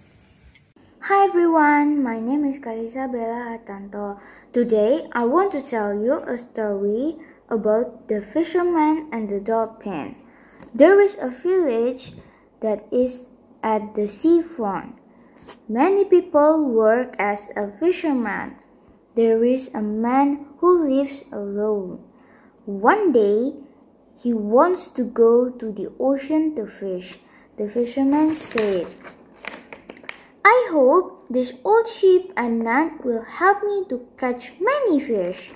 Hi everyone, my name is Karisa Bella Hartanto. Today I want to tell you a story about the fisherman and the dolphin. There is a village that is at the seafront. Many people work as a fisherman. There is a man who lives alone. One day, he wants to go to the ocean to fish. The fisherman said, I hope this old ship and net will help me to catch many fish.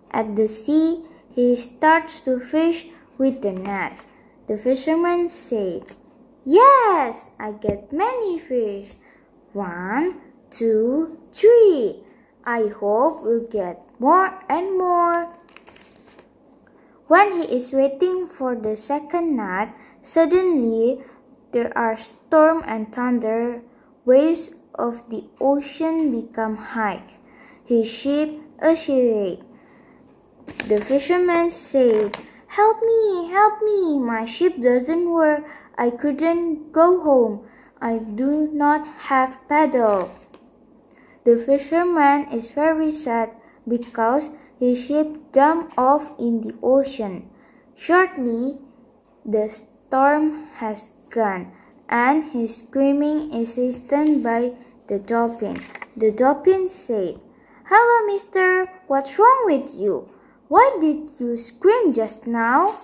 At the sea, he starts to fish with the net. The fisherman said, Yes, I get many fish. 1, 2, 3. I hope we'll get more and more. When he is waiting for the second net, suddenly there are storm and thunder. Waves of the ocean become high. His ship oscillates. The fisherman said, Help me, my ship doesn't work. I couldn't go home. I do not have paddle. The fisherman is very sad because his ship dumped off in the ocean. Shortly, the storm has gone, and his screaming is listened by the dolphin. The dolphin said, "Hello, mister, what's wrong with you? Why did you scream just now?"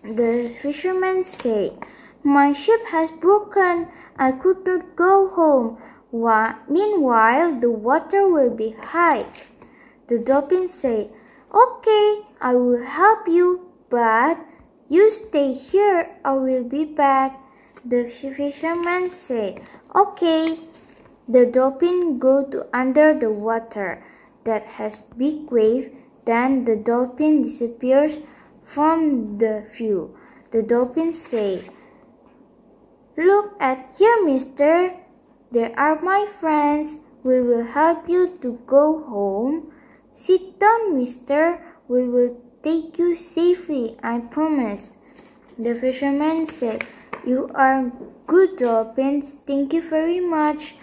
The fisherman said, "My ship has broken. I could not go home. Meanwhile, the water will be high." The dolphin said, "Okay, I will help you, but you stay here. I will be back." The fisherman said, "Okay." The dolphin go to under the water that has big wave. Then the dolphin disappears from the view. The dolphin said, "Look at here, mister. There are my friends. We will help you to go home. Sit down, mister. We will take you safely, I promise." The fisherman said, "You are good dolphins. Thank you very much."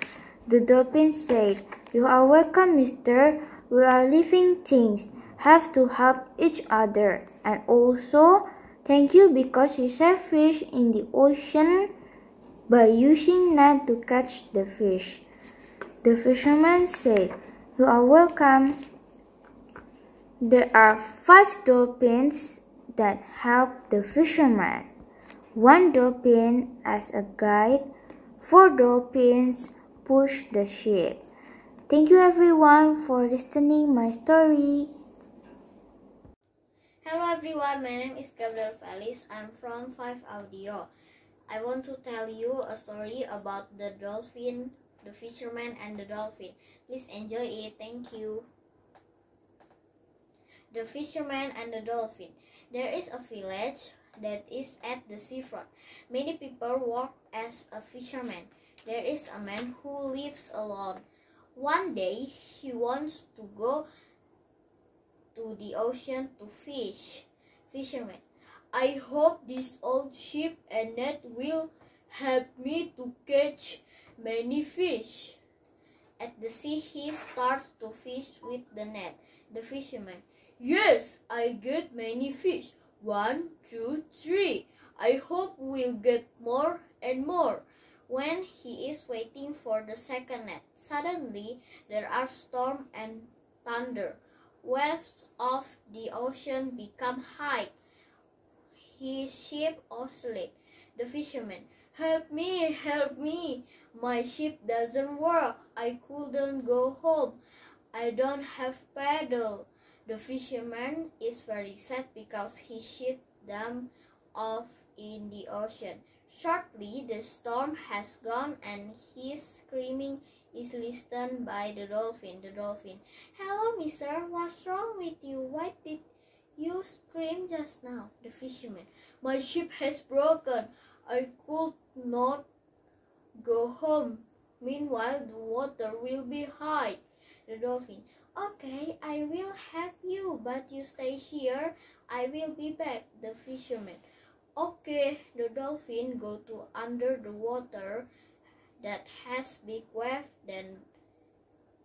The dolphin said, "You are welcome, mister. We are living things, have to help each other. And also, thank you because you save fish in the ocean by using net to catch the fish." The fisherman said, "You are welcome." There are 5 dolphins that help the fisherman. 1 dolphin as a guide. 4 dolphins push the ship. Thank you everyone for listening my story. Hello everyone, my name is Gabriel Felis. I'm from 5 Audio. I want to tell you a story about the dolphin, the fisherman, and the dolphin. Please enjoy it. Thank you. The fisherman and the dolphin. There is a village that is at the seafront. Many people work as a fisherman. There is a man who lives alone. One day, he wants to go to the ocean to fish. Fisherman: "I hope this old ship and net will help me to catch many fish." At the sea, he starts to fish with the net. The fisherman: "Yes, I get many fish. 1, 2, 3. I hope we'll get more and more." When he is waiting for the second net, suddenly there are storm and thunder. Waves of the ocean become high. His ship oscillates. The fisherman: "Help me, help me. My ship doesn't work. I couldn't go home. I don't have paddle." The fisherman is very sad because his ship dumped off in the ocean. Shortly, the storm has gone and his screaming is listened by the dolphin. The dolphin: "Hello, mister, what's wrong with you? Why did you scream just now?" The fisherman: "My ship has broken. I could not go home. Meanwhile, the water will be high." The dolphin: "Okay, I will help you, but you stay here. I will be back." The fisherman: "Okay." The dolphin go to under the water that has big wave. Then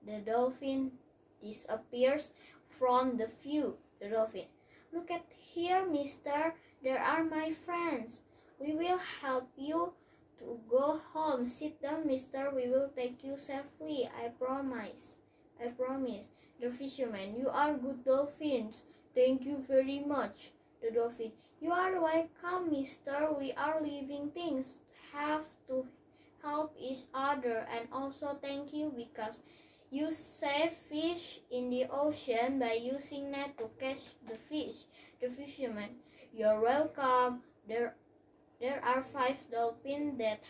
the dolphin disappears from the view. The dolphin: "Look at here, mister. There are my friends. We will help you to go home. Sit down, mister. We will take you safely. I promise. I promise." The fisherman: "You are good dolphins. Thank you very much." The dolphin: "You are welcome, mister. We are living things, have to help each other. And also thank you because you save fish in the ocean by using net to catch the fish." The fisherman: "You're welcome." There are 5 dolphins that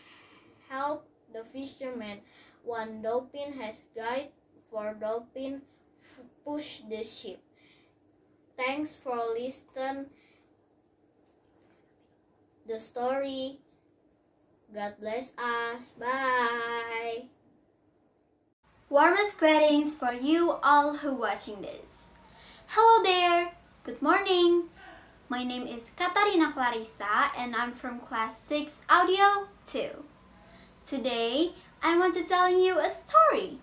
help the fisherman. 1 dolphin has guide. 4 dolphins push the ship. Thanks for listening the story. God bless us. Bye. Warmest greetings for you all who watching this. Hello there. Good morning. My name is Katarina Clarissa and I'm from class 6 Audio 2. Today, I want to tell you a story.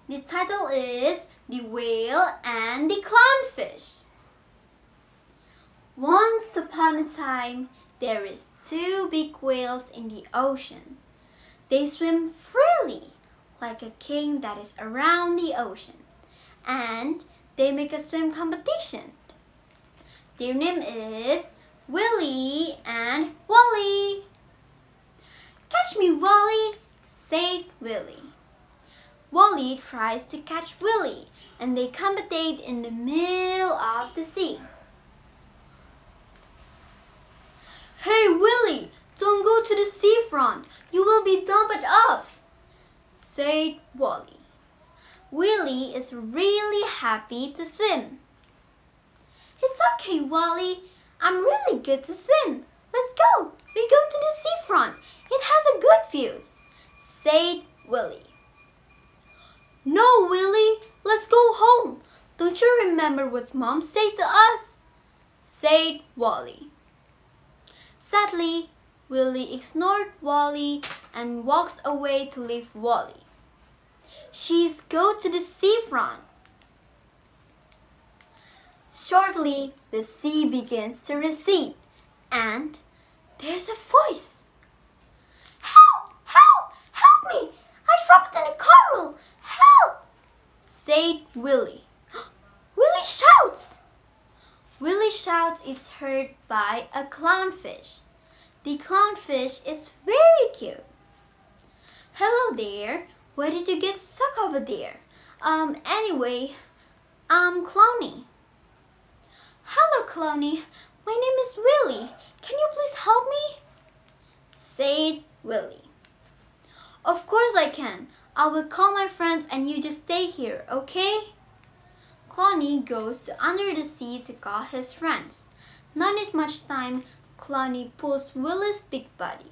The title is The Whale and the Clownfish. Once upon a time, there is 2 big whales in the ocean. They swim freely, like a king that is around the ocean. and they make a swim competition. Their name is Willie and Wally. Catch me, Wally, said Willie. Wally tries to catch Willie, and they compete in the middle of the sea. Hey, Willie, don't go to the seafront. You will be dumped off, said Wally. Willie is really happy to swim. It's okay, Wally. I'm really good to swim. Let's go. We go to the seafront. It has a good view, said Willie. No, Willie. Let's go home. Don't you remember what Mom said to us? Said Wally. Sadly, Willie ignored Wally and walks away to leave Wally. She's go to the seafront. Shortly, the sea begins to recede, and there's a voice. Help! Help! Help me! I dropped in a coral! Help! Said Willie. Willie shouts! Willie shouts is heard by a clownfish. The clownfish is very cute. Hello there. Why did you get stuck over there? Anyway, I'm Clowny. Hello, Clowny. My name is Willie. Can you please help me? Said Willie. Of course I can. I will call my friends and you just stay here, okay? Clowny goes to under the sea to call his friends. Not as much time, Clowny pulls Willie's big body.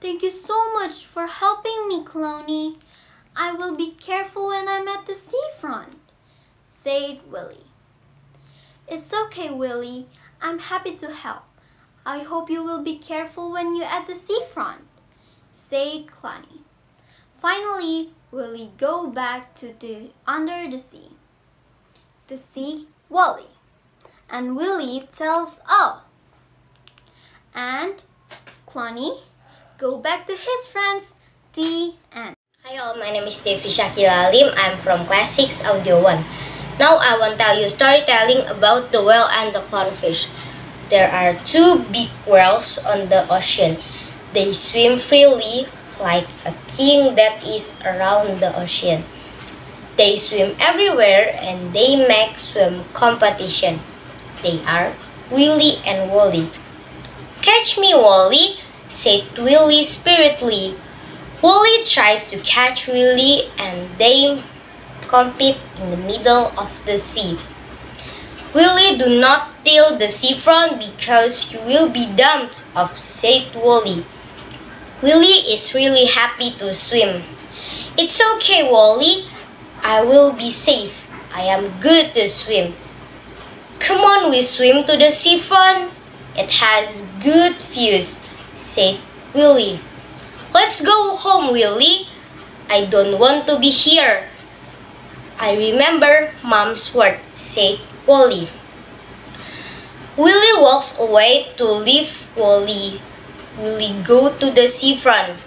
Thank you so much for helping me, Clowny. I will be careful when I'm at the seafront, said Willie. It's okay, Willie. I'm happy to help. I hope you will be careful when you're at the seafront, said Clowny. Finally, Willie go back to the under the sea to see Wally, and Willie tells all. And Clowny go back to his friends. The end. Hi all, my name is Devi Shakila Alim. I'm from class 6 Audio 1. Now I want to tell you storytelling about the whale and the clownfish. There are two big whales on the ocean. They swim freely like a king that is around the ocean. They swim everywhere and they make swim competition. They are Willie and Wally. Catch me, Wally, said Willie spiritedly. Wally tries to catch Willie and they compete in the middle of the sea. Willie, do not till the seafront because you will be dumped off, said Wally. Willie is really happy to swim. It's okay, Wally. I will be safe. I am good to swim. Come on, we swim to the seafront. It has good views, said Willie. Let's go home, Willie. I don't want to be here. I remember Mom's word, said Wally. Willie walks away to leave Wally. Willie go to the seafront.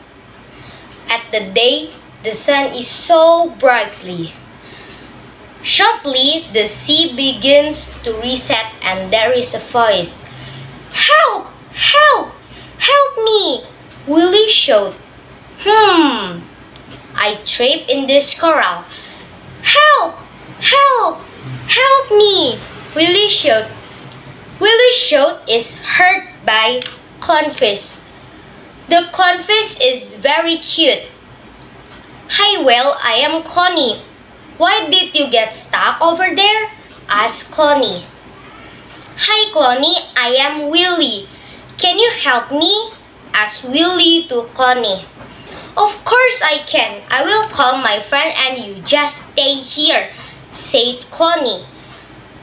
At the day, the sun is so brightly. Shortly, the sea begins to reset and there is a voice. Help! Help! Help me! Willie shouted. I trapped in this coral. Help! Help! Help me! Willie shouted. Willie's shout is heard by clownfish. The clownfish is very cute. Hi, well, I am Clowny. Why did you get stuck over there? Asked Clowny. Hi, Clowny, I am Willie. Can you help me? Asked Willie to Clowny. Of course I can. I will call my friend and you just stay here, said Clowny.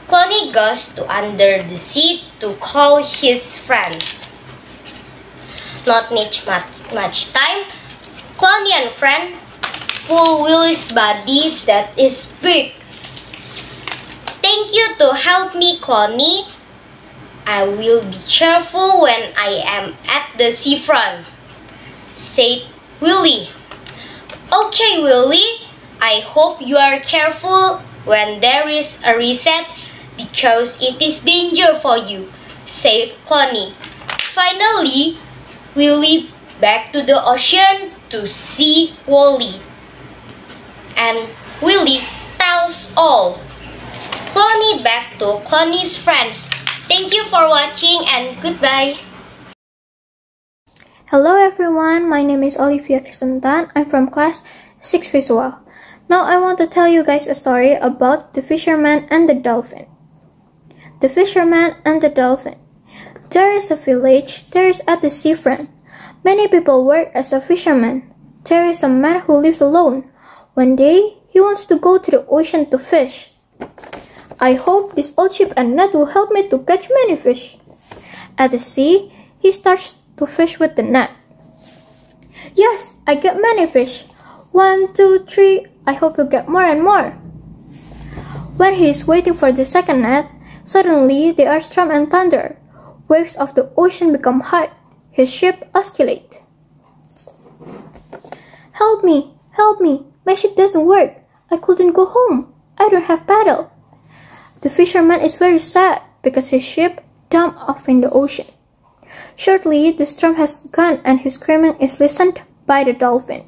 Clowny goes to under the sea to call his friends. Not much time, Clowny and friend pull Willie's body that is big. Thank you to help me, Clowny. I will be careful when I am at the seafront, said Willie. Okay, Willie, I hope you are careful when there is a reset because it is danger for you, said Clooney. Finally, Willie back to the ocean to see Wally. And Willie tells all. Clooney back to Clooney's friends. Thank you for watching and goodbye. Hello everyone, my name is Olivia Kristentan. I'm from class 6 Visual. Now I want to tell you guys a story about the fisherman and the dolphin. The fisherman and the dolphin. There is a village, there is at the seafront. Many people work as a fisherman. There is a man who lives alone. One day, he wants to go to the ocean to fish. I hope this old ship and net will help me to catch many fish. At the sea, he starts to fish with the net. Yes, I get many fish. 1, 2, 3, I hope you get more and more. When he is waiting for the second net, suddenly there are storm and thunder. Waves of the ocean become high. His ship oscillates. Help me, my ship doesn't work. I couldn't go home. I don't have paddle. The fisherman is very sad because his ship dumped off in the ocean. Shortly, the storm has gone and his screaming is listened by the dolphin.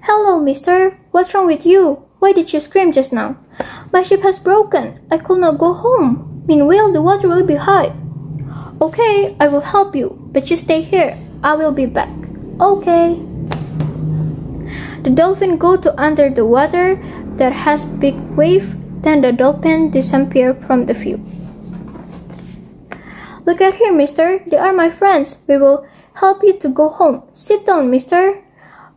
Hello, mister. What's wrong with you? Why did you scream just now? My ship has broken. I could not go home. Meanwhile, the water will be high. Okay, I will help you, but you stay here. I will be back. Okay. The dolphin go to under the water that has big wave. Then the dolphin disappear from the view. Look at here, mister. They are my friends. We will help you to go home. Sit down, mister.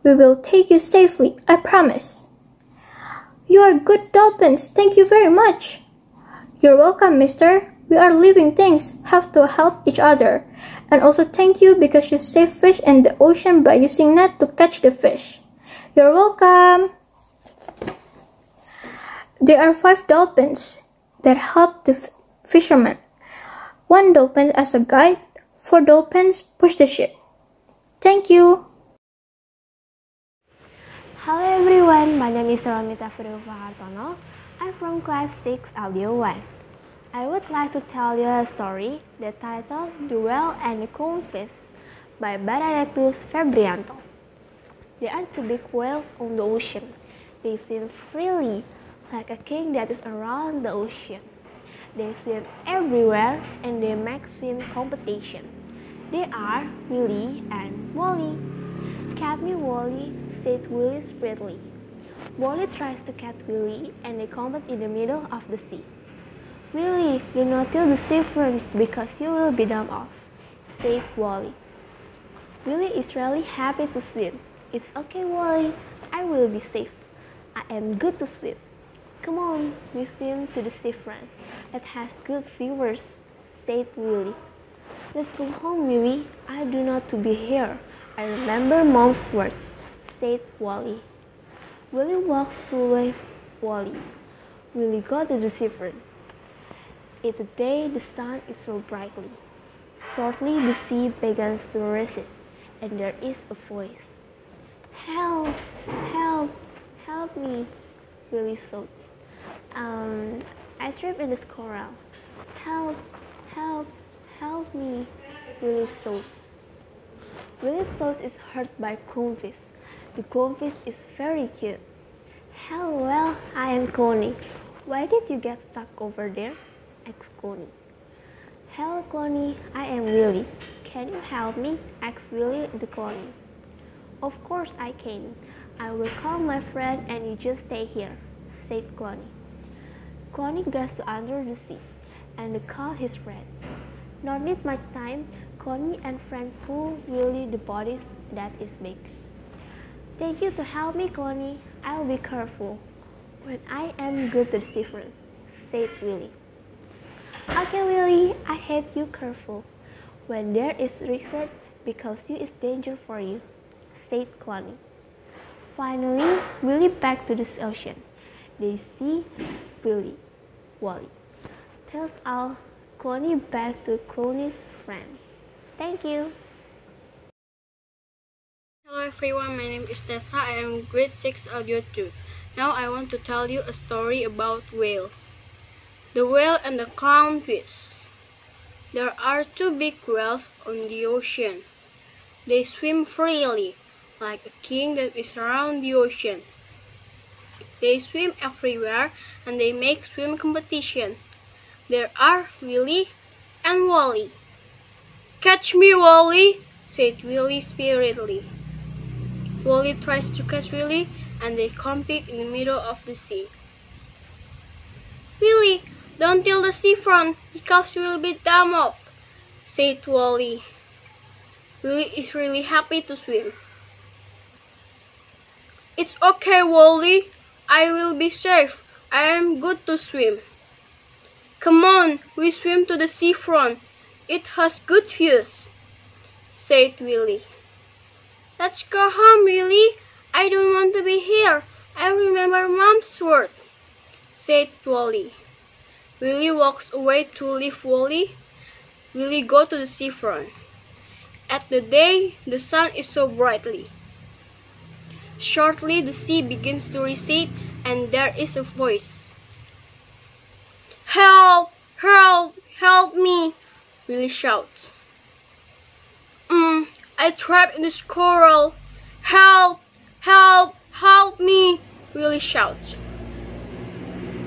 We will take you safely, I promise. You are good dolphins. Thank you very much. You're welcome, mister. We are living things, have to help each other. And also thank you because you save fish in the ocean by using net to catch the fish. You're welcome. There are 5 dolphins that help the fisherman. 1 dolphin as a guide, 4 dolphins push the ship. Thank you. Hello everyone, my name is Salamita Firulvahartono. I'm from class 6 Audio 1. I would like to tell you a story that titled The Whale and the Clownfish by Benedictus Febrianto. There are 2 big whales on the ocean. They swim freely like a king that is around the ocean. They swim everywhere and they make swim competition. They are Willie and Wally. Catch me, Wally, said Willie spritely. Wally tries to catch Willie and they compete in the middle of the sea. Willie, do not till the seafront because you will be dumped off, said Wally. Willie is really happy to swim. It's okay, Wally. I will be safe. I am good to swim. Come on, we swim to the seafront. It has good viewers, said Willie. Let's go home, Willie. I do not to be here. I remember Mom's words, said Wally. Willie walked through Wally. Willie got to the seafront. It's the day the sun is so brightly. Shortly the sea begins to recede, and there is a voice. Help! Help! Help me! Willie shouts. I tripped in this coral. Help! Help! Help me! Willie shouts. Willie's thought is hurt by clownfish. The clownfish is very cute. Hello, well, I am Clooney. Why did you get stuck over there? Asked Clooney. Hello, Clooney, I am Willie. Can you help me? Asked Willie the Clooney. Of course I can. I will call my friend and you just stay here, said Clooney. Clooney goes to under the sea and call his friend. Not need much time, Clooney and friend pull Willie the bodies that is big. Thank you to help me, Clooney. I'll be careful. When I am good to the difference, said Willie. Okay, Willie, I have you careful. When there is reset, because you is danger for you, said Clooney. Finally, Willie back to the ocean. They see Willie, Wally. Tells all Clooney back to Clooney's friend. Thank you. Hello everyone, my name is Tessa. I am grade 6 audio 2. Now I want to tell you a story about whale. The whale and the clownfish. There are two big whales on the ocean. They swim freely, like a king that is around the ocean. They swim everywhere and they make swim competition. There are Willy and Wally. "Catch me, Wally," said Willy spiritedly. Wally tries to catch Willy and they compete in the middle of the sea. "Willy, don't till the seafront because you will be dammed up," said Wally. Willy is really happy to swim. "It's okay, Wally. I will be safe. I am good to swim." "Come on, we swim to the seafront. It has good views," said Willy. "Let's go home, Willy. I don't want to be here. I remember Mom's words," said Wally. Willy walks away to leave Wally. Willy go to the seafront. At the day, the sun is so brightly. Shortly, the sea begins to recede, and there is a voice. "Help! Help! Help me!" Willy shouts. "I'm trapped in this coral. Help! Help! Help me!" Willy shouts.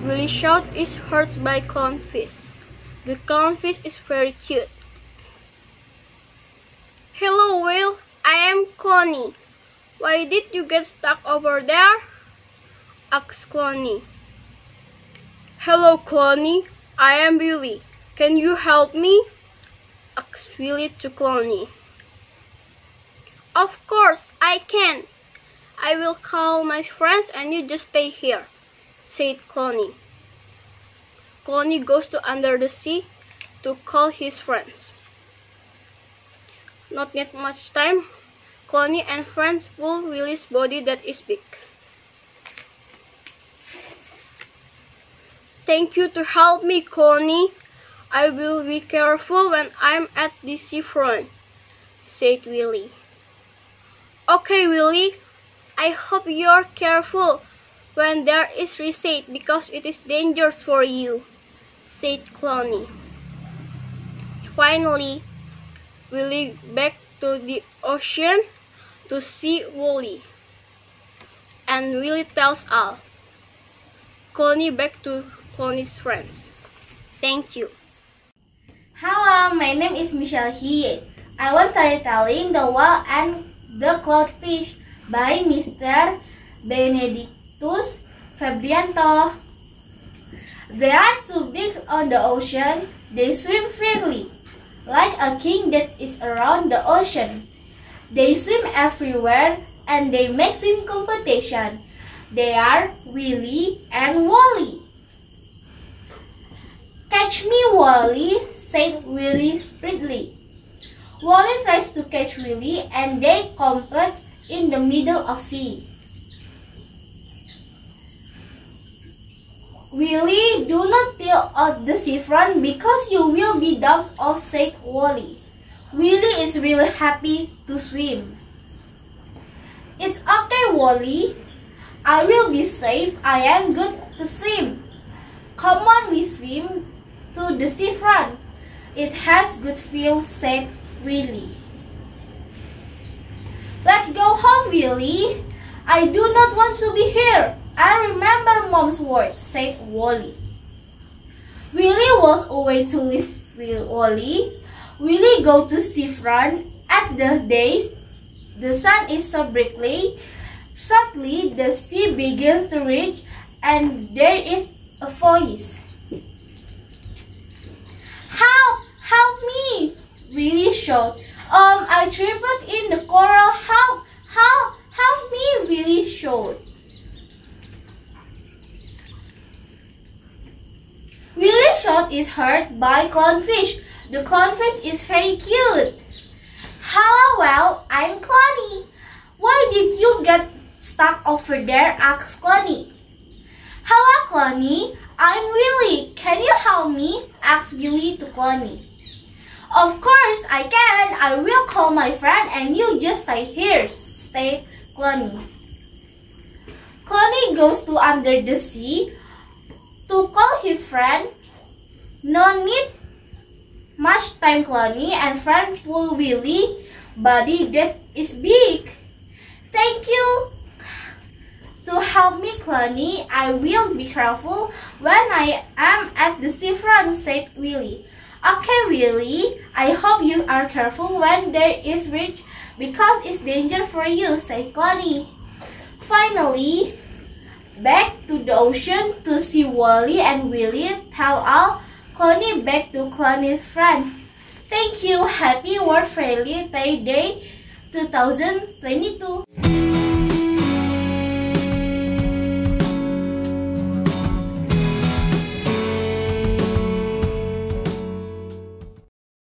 Willy's shout is heard by clownfish. The clownfish is very cute. "Hello, whale. I am Clony. Why did you get stuck over there?" asks Clony. "Hello, Clony. I am Willy. Can you help me?" asks Willy to Clony. "Of course I can. I will call my friends and you just stay here," said Clony. Clony goes to under the sea to call his friends. Not yet much time, Clony and friends pull Willy's body that is big. "Thank you to help me, Clony. I will be careful when I'm at the seafront," said Willy. "Okay, Willy. I hope you're careful when there is recede because it is dangerous for you," said Clony. Finally, Willy back to the ocean to see Wally. And Willy tells all. Clony back to Clony's friends. Thank you. Hello, my name is Michelle Hie. I will try telling The Whale and the Clownfish by Mr. Benedictus Febrianto. They are too big on the ocean. They swim freely, like a king that is around the ocean. They swim everywhere and they make swim competition. They are Willy and Wally. "Catch me, Wally," said Willy spritedly. Wally tries to catch Willy and they compete in the middle of sea. "Willy, do not till at the seafront because you will be dumped off," said Wally. Willy is really happy to swim. "It's okay, Wally. I will be safe. I am good to swim. Come on, we swim to the seafront. It has good view," said Willy. "Let's go home, Willy. I do not want to be here. I remember Mom's words," said Wally. Willy walks away to leave Wally. Willy go to seafront. At the days, the sun is so brightly. Shortly, the sea begins to reach, and there is a voice. "Help! Help me!" Willy shouted. I tripped in the coral. Help! Help! Help me!" Willy shouted. Willy's shout is heard by Clownfish. The clownfish is very cute. "Hello, well, I'm Clony. Why did you get stuck over there?" asked Clony. "Hello, Clony. I'm Willy. Can you help me?" asked Willy to Clony. "Of course I can. I will call my friend and you just stay here," said Cloney. Cloney goes to under the sea to call his friend. No need much time, Cloney and friend pull Willy body that is big. Thank you to help me, Cloney. I will be careful when I am at the seafront, said Willy. Okay, Willy, I hope you are careful when there is reach because it's danger for you, said Cloney. Finally, back to the ocean to see Wally and Willy tell all Cloney back to Cloney's friend. Thank you. Happy World Friendly Day 2022.